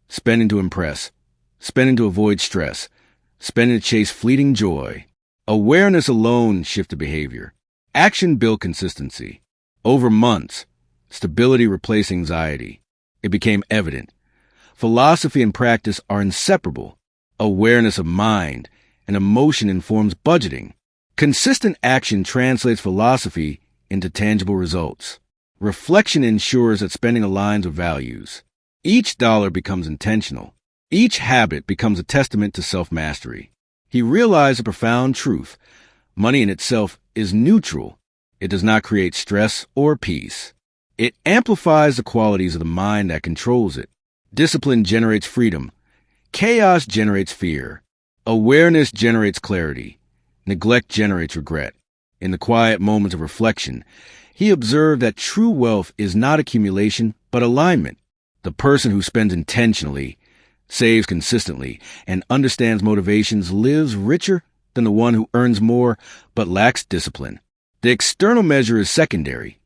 S1: spending to impress, spending to avoid stress, spending to chase fleeting joy. Awareness alone shifted behavior. Action built consistency. Over months, stability replaced anxiety. It became evident. Philosophy and practice are inseparable. Awareness of mind and emotion informs budgeting. Consistent action translates philosophy into tangible results. Reflection ensures that spending aligns with values. Each dollar becomes intentional. Each habit becomes a testament to self-mastery. He realized a profound truth. Money in itself is neutral. It does not create stress or peace. It amplifies the qualities of the mind that controls it. Discipline generates freedom. Chaos generates fear. Awareness generates clarity. Neglect generates regret. In the quiet moments of reflection, he observed that true wealth is not accumulation, but alignment. The person who spends intentionally, saves consistently, and understands motivations lives richer than the one who earns more but lacks discipline. The external measure is secondary.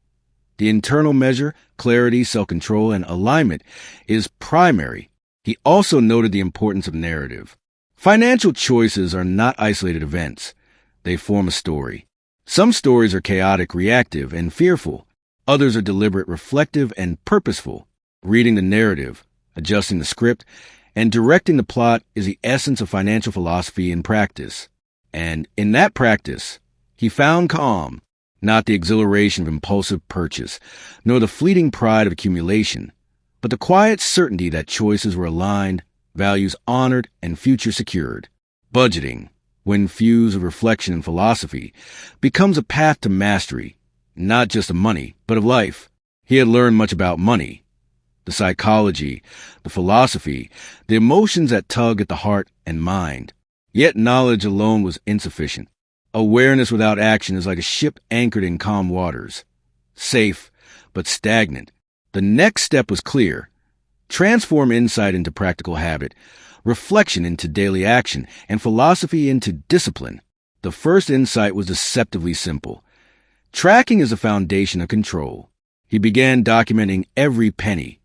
S1: The internal measure, clarity, self-control, and alignment, is primary. He also noted the importance of narrative. Financial choices are not isolated events. They form a story. Some stories are chaotic, reactive, and fearful. Others are deliberate, reflective, and purposeful. Reading the narrative, adjusting the script, and directing the plot is the essence of financial philosophy in practice. And in that practice, he found calm, not the exhilaration of impulsive purchase, nor the fleeting pride of accumulation, but the quiet certainty that choices were aligned, values honored, and future secured. Budgeting, when fused with reflection and philosophy, becomes a path to mastery, not just of money, but of life. He had learned much about money, the psychology, the philosophy, the emotions that tug at the heart and mind. Yet knowledge alone was insufficient. Awareness without action is like a ship anchored in calm waters, safe but stagnant. The next step was clear. Transform insight into practical habit, reflection into daily action, and philosophy into discipline. The first insight was deceptively simple. Tracking is the foundation of control. He began documenting every penny,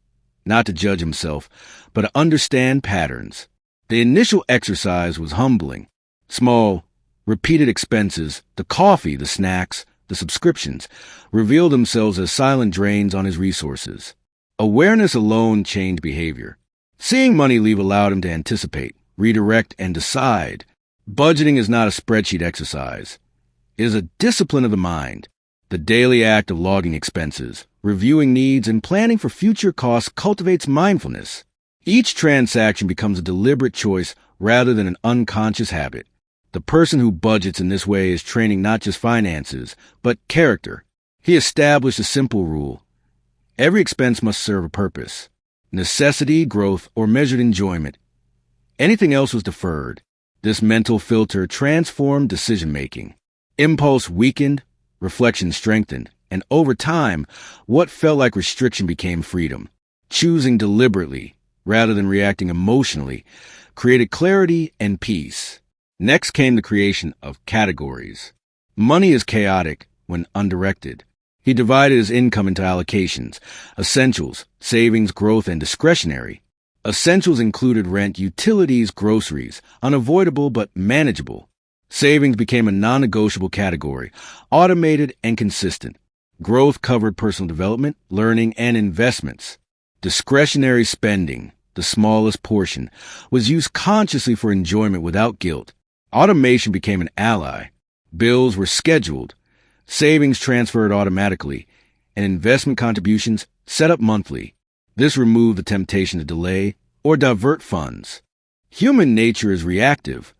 S1: not to judge himself, but to understand patterns. The initial exercise was humbling. Small, repeated expenses, the coffee, the snacks, the subscriptions, revealed themselves as silent drains on his resources. Awareness alone changed behavior. Seeing money leave allowed him to anticipate, redirect, and decide. Budgeting is not a spreadsheet exercise. It is a discipline of the mind. The daily act of logging expenses, reviewing needs, and planning for future costs cultivates mindfulness. Each transaction becomes a deliberate choice rather than an unconscious habit. The person who budgets in this way is training not just finances, but character. He established a simple rule. Every expense must serve a purpose. Necessity, growth, or measured enjoyment. Anything else was deferred. This mental filter transformed decision-making. Impulse weakened, reflection strengthened, and over time, what felt like restriction became freedom. Choosing deliberately, rather than reacting emotionally, created clarity and peace. Next came the creation of categories. Money is chaotic when undirected. He divided his income into allocations: essentials, savings, growth, and discretionary. Essentials included rent, utilities, groceries, unavoidable but manageable. Savings became a non-negotiable category, automated and consistent. Growth covered personal development, learning, and investments. Discretionary spending, the smallest portion, was used consciously for enjoyment without guilt. Automation became an ally. Bills were scheduled, savings transferred automatically, and investment contributions set up monthly. This removed the temptation to delay or divert funds. Human nature is reactive.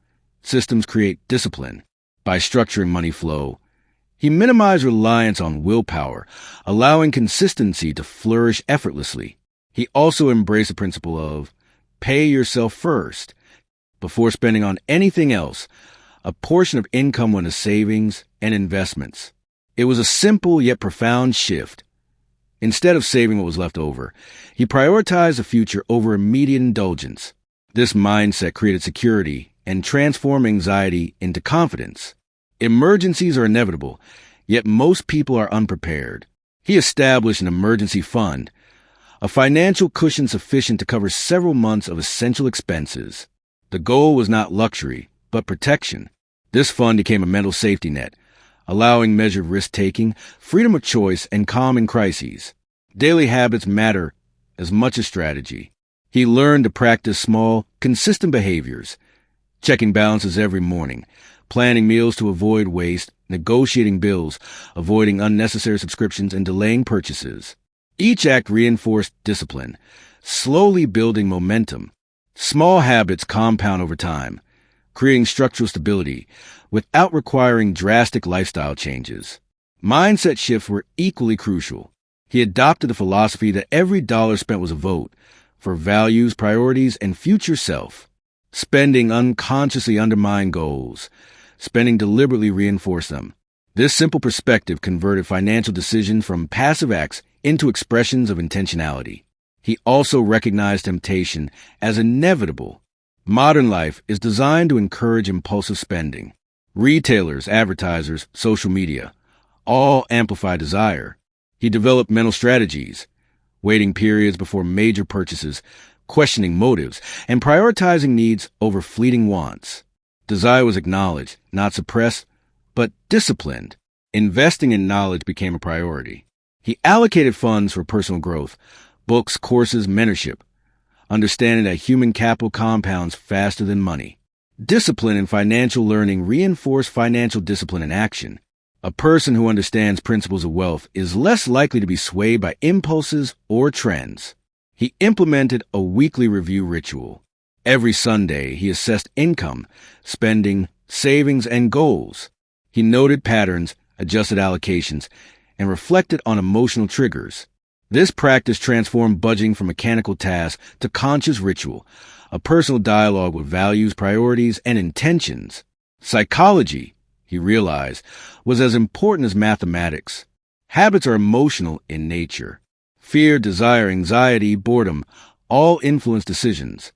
S1: Systems create discipline. By structuring money flow, he minimized reliance on willpower, allowing consistency to flourish effortlessly. He also embraced the principle of pay yourself first. Before spending on anything else, a portion of income went to savings and investments. It was a simple yet profound shift. Instead of saving what was left over, he prioritized the future over immediate indulgence. This mindset created security and transformed anxiety into confidence. Emergencies are inevitable, yet most people are unprepared. He established an emergency fund, a financial cushion sufficient to cover several months of essential expenses. The goal was not luxury, but protection. This fund became a mental safety net, allowing measured risk-taking, freedom of choice, and calm in crises. Daily habits matter as much as strategy. He learned to practice small, consistent behaviors, checking balances every morning, planning meals to avoid waste, negotiating bills, avoiding unnecessary subscriptions, and delaying purchases. Each act reinforced discipline, slowly building momentum. Small habits compound over time, creating structural stability without requiring drastic lifestyle changes. Mindset shifts were equally crucial. He adopted the philosophy that every dollar spent was a vote for values, priorities, and future self. Spending unconsciously undermined goals. Spending deliberately reinforced them. This simple perspective converted financial decisions from passive acts into expressions of intentionality. He also recognized temptation as inevitable. Modern life is designed to encourage impulsive spending. Retailers, advertisers, social media, all amplify desire. He developed mental strategies, waiting periods before major purchases, questioning motives, and prioritizing needs over fleeting wants. Desire was acknowledged, not suppressed, but disciplined. Investing in knowledge became a priority. He allocated funds for personal growth, books, courses, mentorship, understanding that human capital compounds faster than money. Discipline in financial learning reinforced financial discipline in action. A person who understands principles of wealth is less likely to be swayed by impulses or trends. He implemented a weekly review ritual. Every Sunday, he assessed income, spending, savings, and goals. He noted patterns, adjusted allocations, and reflected on emotional triggers. This practice transformed budgeting from mechanical task to conscious ritual, a personal dialogue with values, priorities, and intentions. Psychology, he realized, was as important as mathematics. Habits are emotional in nature. Fear, desire, anxiety, boredom all influence decisions.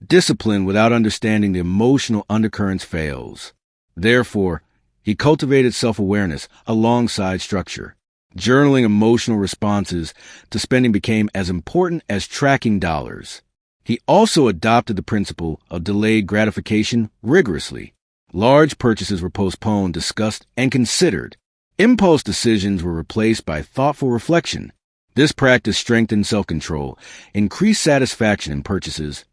S1: Discipline without understanding the emotional undercurrents fails. Therefore, he cultivated self-awareness alongside structure. Journaling emotional responses to spending became as important as tracking dollars. He also adopted the principle of delayed gratification rigorously. Large purchases were postponed, discussed, and considered. Impulse decisions were replaced by thoughtful reflection. This practice strengthened self-control, increased satisfaction in purchases,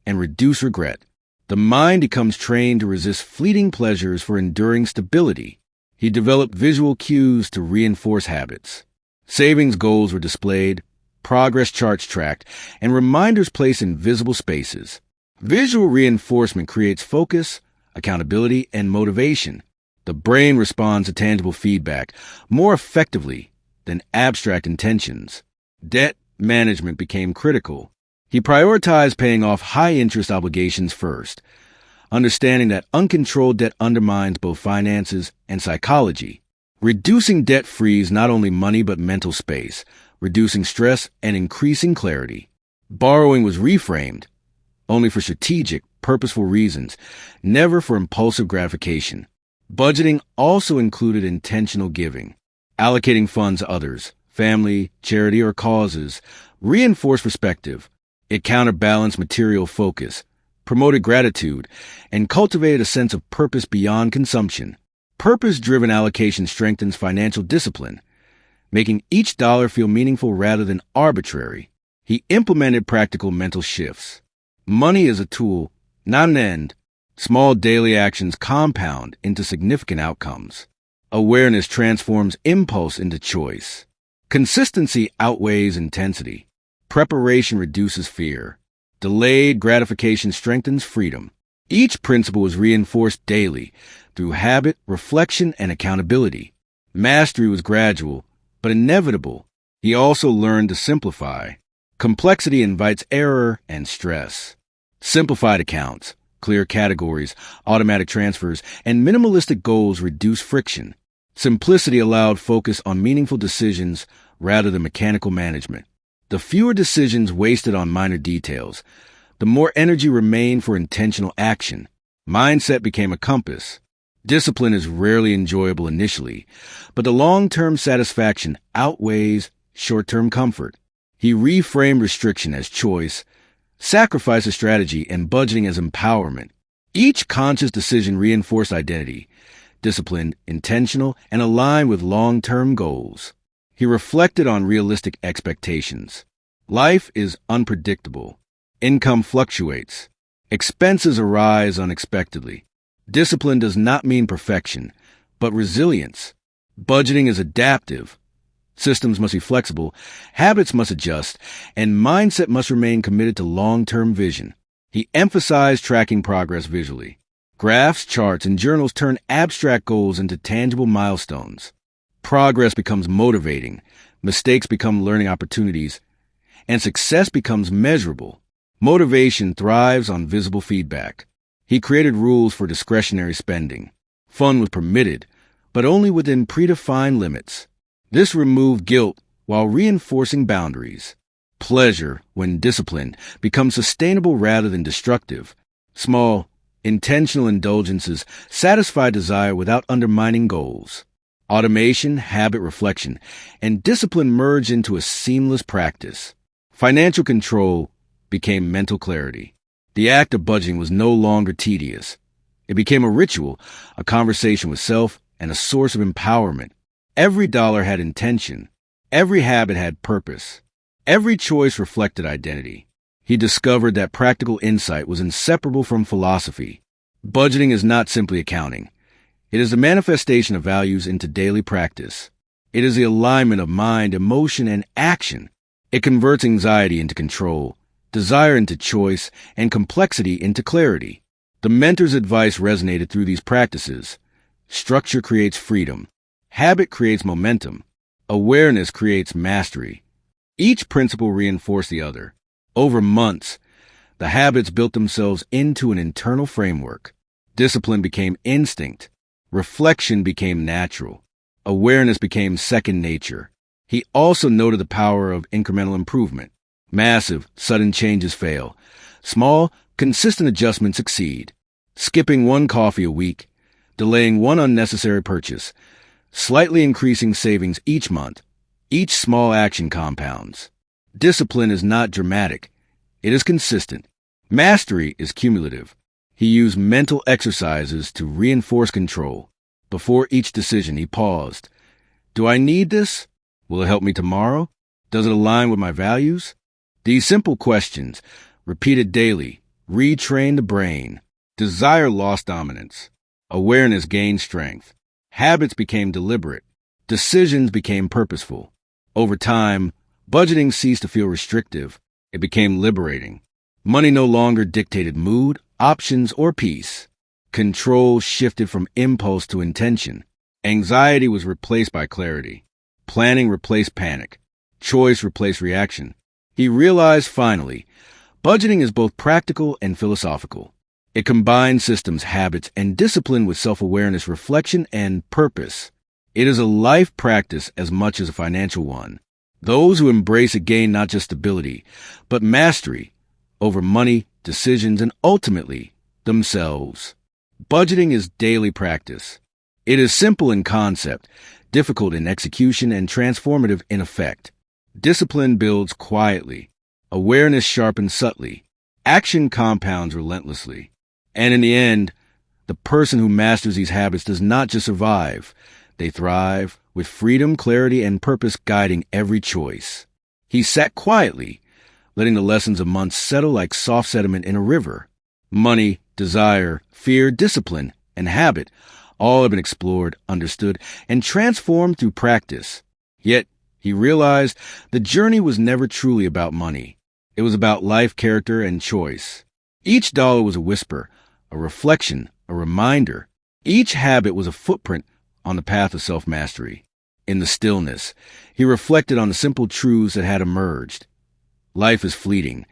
S1: and reduced regret. The mind becomes trained to resist fleeting pleasures for enduring stability. He developed visual cues to reinforce habits. Savings goals were displayed, progress charts tracked, and reminders placed in visible spaces. Visual reinforcement creates focus, accountability, and motivation. The brain responds to tangible feedback more effectively than abstract intentions. Debt management became critical. He prioritized paying off high-interest obligations first, understanding that uncontrolled debt undermines both finances and psychology. Reducing debt frees not only money but mental space, reducing stress and increasing clarity. Borrowing was reframed, only for strategic, purposeful reasons, never for impulsive gratification. Budgeting also included intentional giving, allocating funds to others, family, charity, or causes, reinforced perspective. It counterbalanced material focus, promoted gratitude, and cultivated a sense of purpose beyond consumption. Purpose-driven allocation strengthens financial discipline, making each dollar feel meaningful rather than arbitrary. He implemented practical mental shifts. Money is a tool, not an end. Small daily actions compound into significant outcomes. Awareness transforms impulse into choice. Consistency outweighs intensity. Preparation reduces fear. Delayed gratification strengthens freedom. Each principle is reinforced daily through habit, reflection, and accountability. Mastery was gradual, but inevitable. He also learned to simplify. Complexity invites error and stress. Simplified accounts, clear categories, automatic transfers, and minimalistic goals reduce friction. Simplicity allowed focus on meaningful decisions rather than mechanical management. The fewer decisions wasted on minor details, the more energy remained for intentional action. Mindset became a compass. Discipline is rarely enjoyable initially, but the long-term satisfaction outweighs short-term comfort. He reframed restriction as choice, sacrifice as strategy, and budgeting as empowerment. Each conscious decision reinforced identity, disciplined, intentional, and aligned with long-term goals. He reflected on realistic expectations. Life is unpredictable. Income fluctuates. Expenses arise unexpectedly. Discipline does not mean perfection, but resilience. Budgeting is adaptive. Systems must be flexible, habits must adjust, and mindset must remain committed to long-term vision. He emphasized tracking progress visually. Graphs, charts, and journals turn abstract goals into tangible milestones. Progress becomes motivating, mistakes become learning opportunities, and success becomes measurable. Motivation thrives on visible feedback. He created rules for discretionary spending. Fun was permitted, but only within predefined limits. This removed guilt while reinforcing boundaries. Pleasure, when disciplined, becomes sustainable rather than destructive. Small, intentional indulgences satisfy desire without undermining goals. Automation, habit reflection, and discipline merge into a seamless practice. Financial control became mental clarity. The act of budgeting was no longer tedious. It became a ritual, a conversation with self, and a source of empowerment. Every dollar had intention. Every habit had purpose. Every choice reflected identity. He discovered that practical insight was inseparable from philosophy. Budgeting is not simply accounting. It is the manifestation of values into daily practice. It is the alignment of mind, emotion, and action. It converts anxiety into control, desire into choice, and complexity into clarity. The mentor's advice resonated through these practices. Structure creates freedom. Habit creates momentum. Awareness creates mastery. Each principle reinforced the other. Over months, the habits built themselves into an internal framework. Discipline became instinct. Reflection became natural. Awareness became second nature. He also noted the power of incremental improvement. Massive, sudden changes fail. Small, consistent adjustments succeed. Skipping one coffee a week, delaying one unnecessary purchase, slightly increasing savings each month. Each small action compounds. Discipline is not dramatic. It is consistent. Mastery is cumulative. He used mental exercises to reinforce control. Before each decision, he paused. Do I need this? Will it help me tomorrow? Does it align with my values? These simple questions, repeated daily, retrained the brain. Desire lost dominance. Awareness gained strength. Habits became deliberate. Decisions became purposeful. Over time, budgeting ceased to feel restrictive. It became liberating. Money no longer dictated mood, options, or peace. Control shifted from impulse to intention. Anxiety was replaced by clarity. Planning replaced panic. Choice replaced reaction. He realized finally, budgeting is both practical and philosophical. It combines systems, habits, and discipline with self-awareness, reflection, and purpose. It is a life practice as much as a financial one. Those who embrace it gain not just stability, but mastery over money, decisions, and ultimately, themselves. Budgeting is daily practice. It is simple in concept, difficult in execution, and transformative in effect. Discipline builds quietly. Awareness sharpens subtly. Action compounds relentlessly. And in the end, the person who masters these habits does not just survive. They thrive, with freedom, clarity, and purpose guiding every choice. He sat quietly, letting the lessons of months settle like soft sediment in a river. Money, desire, fear, discipline, and habit all have been explored, understood, and transformed through practice. Yet, he realized the journey was never truly about money. It was about life, character, and choice. Each dollar was a whisper, a reflection, a reminder. Each habit was a footprint on the path of self-mastery. In the stillness, he reflected on the simple truths that had emerged. Life is fleeting,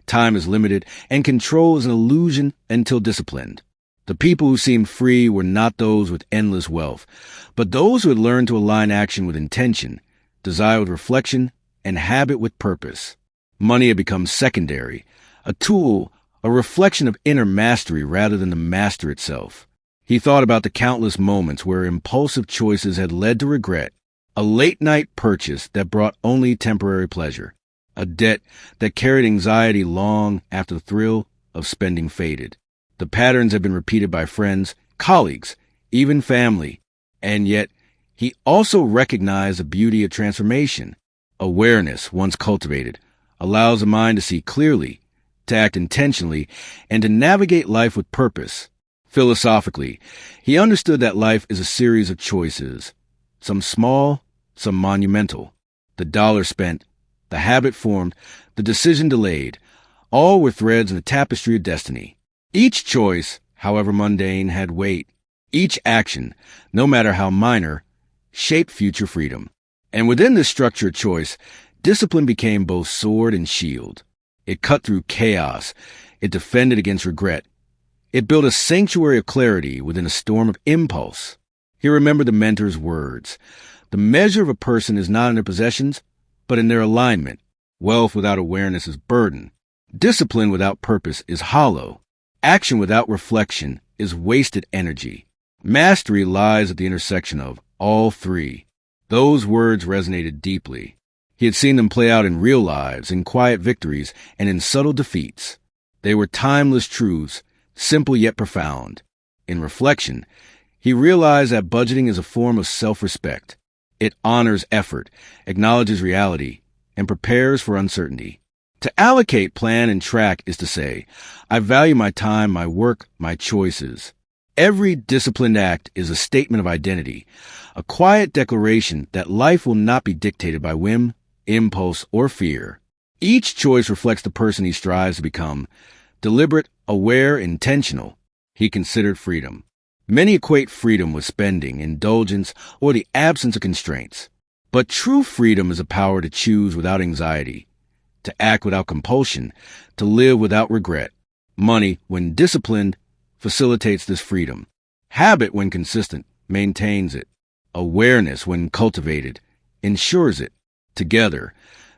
S1: time is limited, and control is an illusion until disciplined. The people who seemed free were not those with endless wealth, but those who had learned to align action with intention, desire with reflection, and habit with purpose. Money had become secondary, a tool, a reflection of inner mastery rather than the master itself. He thought about the countless moments where impulsive choices had led to regret, a late-night purchase that brought only temporary pleasure, a debt that carried anxiety long after the thrill of spending faded. The patterns had been repeated by friends, colleagues, even family, and yet he also recognized the beauty of transformation. Awareness, once cultivated, allows the mind to see clearly, to act intentionally, and to navigate life with purpose. Philosophically, he understood that life is a series of choices, some small, some monumental. The dollar spent, the habit formed, the decision delayed, all were threads in the tapestry of destiny. Each choice, however mundane, had weight. Each action, no matter how minor, shaped future freedom. And within this structured choice, discipline became both sword and shield. It cut through chaos. It defended against regret. It built a sanctuary of clarity within a storm of impulse. He remembered the mentor's words. The measure of a person is not in their possessions, but in their alignment. Wealth without awareness is burden. Discipline without purpose is hollow. Action without reflection is wasted energy. Mastery lies at the intersection of all three. Those words resonated deeply. He had seen them play out in real lives, in quiet victories, and in subtle defeats. They were timeless truths, simple yet profound. In reflection, he realized that budgeting is a form of self-respect. It honors effort, acknowledges reality, and prepares for uncertainty. To allocate, plan, and track is to say, I value my time, my work, my choices. Every disciplined act is a statement of identity, a quiet declaration that life will not be dictated by whim, impulse, or fear. Each choice reflects the person he strives to become, deliberate, aware, intentional. He considered freedom. Many equate freedom with spending, indulgence, or the absence of constraints. But true freedom is a power to choose without anxiety, to act without compulsion, to live without regret. Money, when disciplined, facilitates this freedom. Habit, when consistent, maintains it. Awareness, when cultivated, ensures it. Together,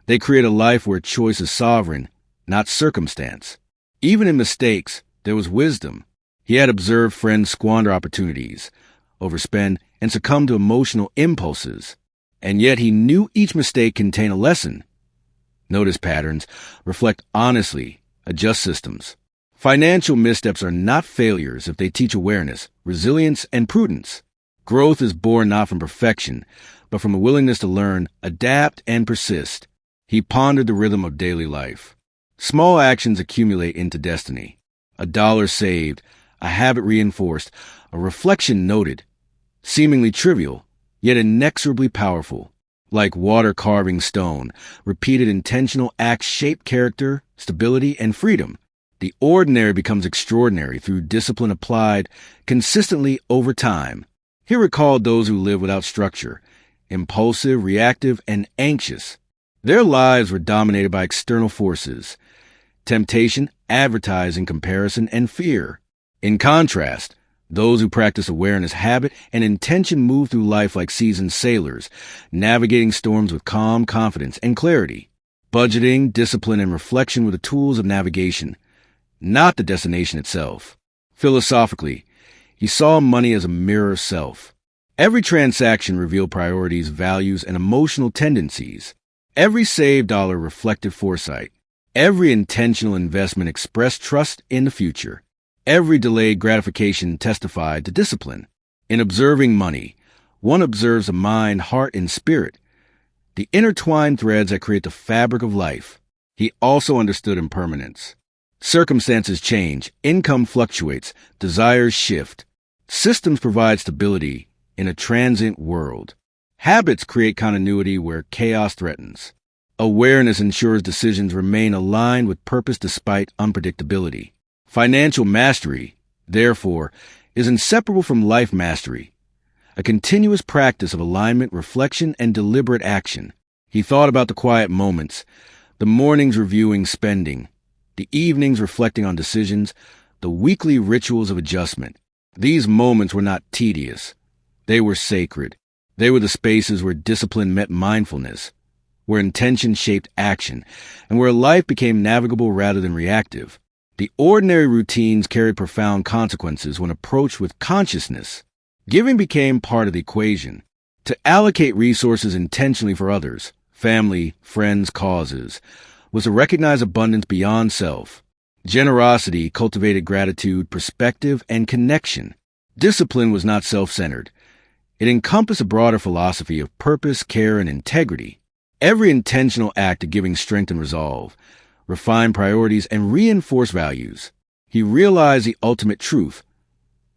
S1: they create a life where choice is sovereign, not circumstance. Even in mistakes, there was wisdom. He had observed friends squander opportunities, overspend, and succumb to emotional impulses. And yet he knew each mistake contained a lesson. Notice patterns, reflect honestly, adjust systems. Financial missteps are not failures if they teach awareness, resilience, and prudence. Growth is born not from perfection, but from a willingness to learn, adapt, and persist. He pondered the rhythm of daily life. Small actions accumulate into destiny. A dollar saved, a habit reinforced, a reflection noted. Seemingly trivial, yet inexorably powerful. Like water carving stone, repeated intentional acts shape character, stability, and freedom. The ordinary becomes extraordinary through discipline applied consistently over time. He recalled those who live without structure, impulsive, reactive, and anxious. Their lives were dominated by external forces, temptation, advertising, comparison, and fear. In contrast, those who practice awareness, habit, and intention move through life like seasoned sailors, navigating storms with calm confidence and clarity. Budgeting, discipline, and reflection were the tools of navigation, not the destination itself. Philosophically, he saw money as a mirror of self. Every transaction revealed priorities, values, and emotional tendencies. Every saved dollar reflected foresight. Every intentional investment expressed trust in the future. Every delayed gratification testified to discipline. In observing money, one observes the mind, heart, and spirit, the intertwined threads that create the fabric of life. He also understood impermanence. Circumstances change, income fluctuates, desires shift. Systems provide stability in a transient world. Habits create continuity where chaos threatens. Awareness ensures decisions remain aligned with purpose despite unpredictability. Financial mastery, therefore, is inseparable from life mastery, a continuous practice of alignment, reflection, and deliberate action. He thought about the quiet moments, the mornings reviewing spending, the evenings reflecting on decisions, the weekly rituals of adjustment. These moments were not tedious. They were sacred. They were the spaces where discipline met mindfulness, where intention shaped action, and where life became navigable rather than reactive. The ordinary routines carried profound consequences when approached with consciousness. Giving became part of the equation. To allocate resources intentionally for others, family, friends, causes, was to recognize abundance beyond self. Generosity cultivated gratitude, perspective, and connection. Discipline was not self-centered. It encompassed a broader philosophy of purpose, care, and integrity. Every intentional act of giving strengthened resolve, refined priorities, and reinforced values. He realized the ultimate truth.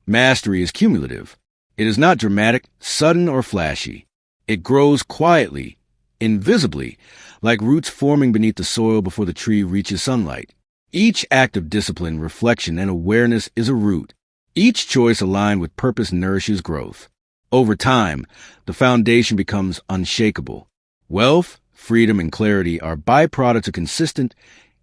S1: Mastery is cumulative. It is not dramatic, sudden, or flashy. It grows quietly, invisibly, like roots forming beneath the soil before the tree reaches sunlight. Each act of discipline, reflection, and awareness is a root. Each choice aligned with purpose nourishes growth. Over time, the foundation becomes unshakable. Wealth, freedom, and clarity are byproducts of consistent,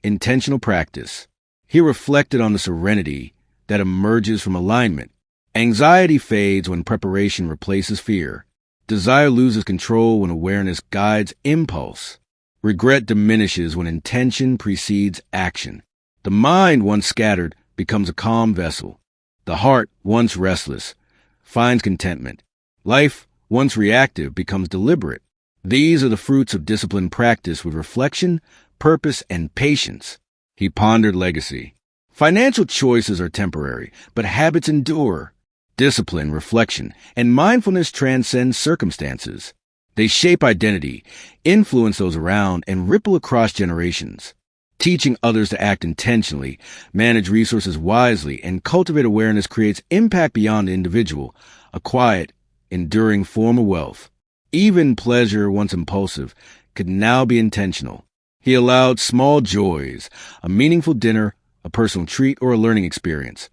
S1: intentional practice. He reflected on the serenity that emerges from alignment. Anxiety fades when preparation replaces fear. Desire loses control when awareness guides impulse. Regret diminishes when intention precedes action. The mind, once scattered, becomes a calm vessel. The heart, once restless, finds contentment. Life, once reactive, becomes deliberate. These are the fruits of disciplined practice with reflection, purpose, and patience. He pondered legacy. Financial choices are temporary, but habits endure. Discipline, reflection, and mindfulness transcend circumstances. They shape identity, influence those around, and ripple across generations. Teaching others to act intentionally, manage resources wisely, and cultivate awareness creates impact beyond the individual, a quiet, enduring form of wealth. Even pleasure, once impulsive, could now be intentional. He allowed small joys, a meaningful dinner, a personal treat, or a learning experience.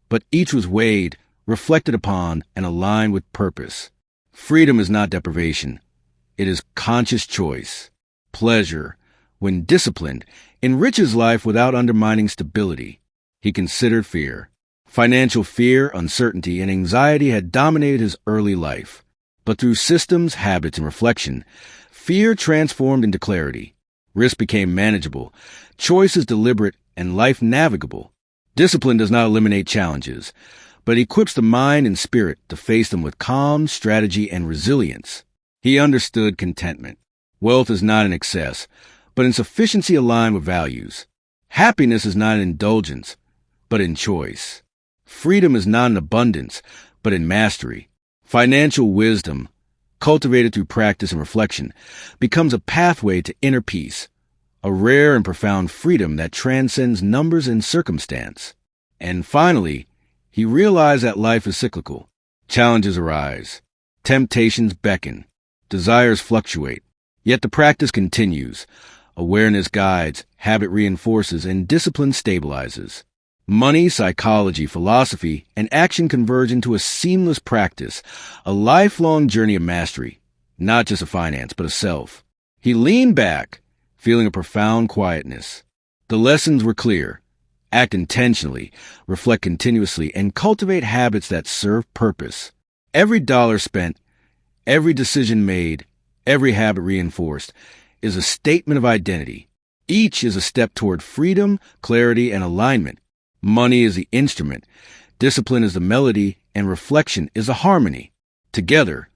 S1: But each was weighed, reflected upon, and aligned with purpose. Freedom is not deprivation. It is conscious choice. Pleasure, when disciplined, enriches life without undermining stability. He considered fear. Financial fear, uncertainty, and anxiety had dominated his early life. But through systems, habits, and reflection, fear transformed into clarity. Risk became manageable, choices deliberate, and life navigable. Discipline does not eliminate challenges, but equips the mind and spirit to face them with calm, strategy, and resilience. He understood contentment. Wealth is not in excess, but in sufficiency aligned with values. Happiness is not in indulgence, but in choice. Freedom is not in abundance, but in mastery. Financial wisdom, cultivated through practice and reflection, becomes a pathway to inner peace, a rare and profound freedom that transcends numbers and circumstance. And finally, he realized that life is cyclical. Challenges arise. Temptations beckon. Desires fluctuate. Yet the practice continues. Awareness guides, habit reinforces, and discipline stabilizes. Money, psychology, philosophy, and action converge into a seamless practice, a lifelong journey of mastery, not just of finance, but of self. He leaned back, feeling a profound quietness. The lessons were clear. Act intentionally, reflect continuously, and cultivate habits that serve purpose. Every dollar spent, every decision made, every habit reinforced is a statement of identity. Each is a step toward freedom, clarity, and alignment. Money is the instrument, discipline is the melody, and reflection is the harmony. Together,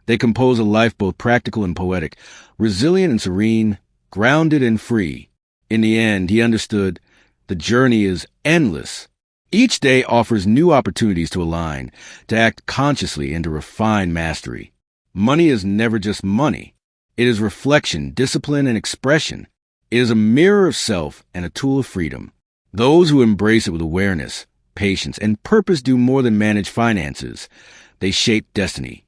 S1: they compose a life both practical and poetic, resilient and serene, grounded and free. In the end, he understood the journey is endless. Each day offers new opportunities to align, to act consciously, and to refine mastery. Money is never just money. It is reflection, discipline, and expression. It is a mirror of self and a tool of freedom. Those who embrace it with awareness, patience, and purpose do more than manage finances. They shape destiny,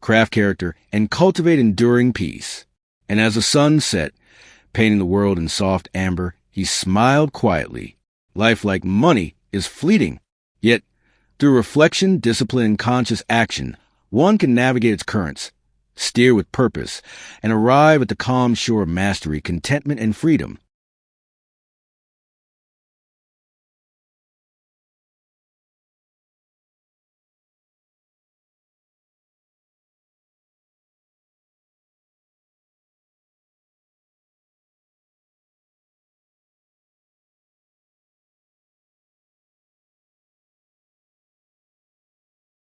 S1: craft character, and cultivate enduring peace. And as the sun set, painting the world in soft amber, he smiled quietly. Life, like money, is fleeting. Yet, through reflection, discipline, and conscious action, one can navigate its currents, steer with purpose, and arrive at the calm shore of mastery, contentment, and freedom.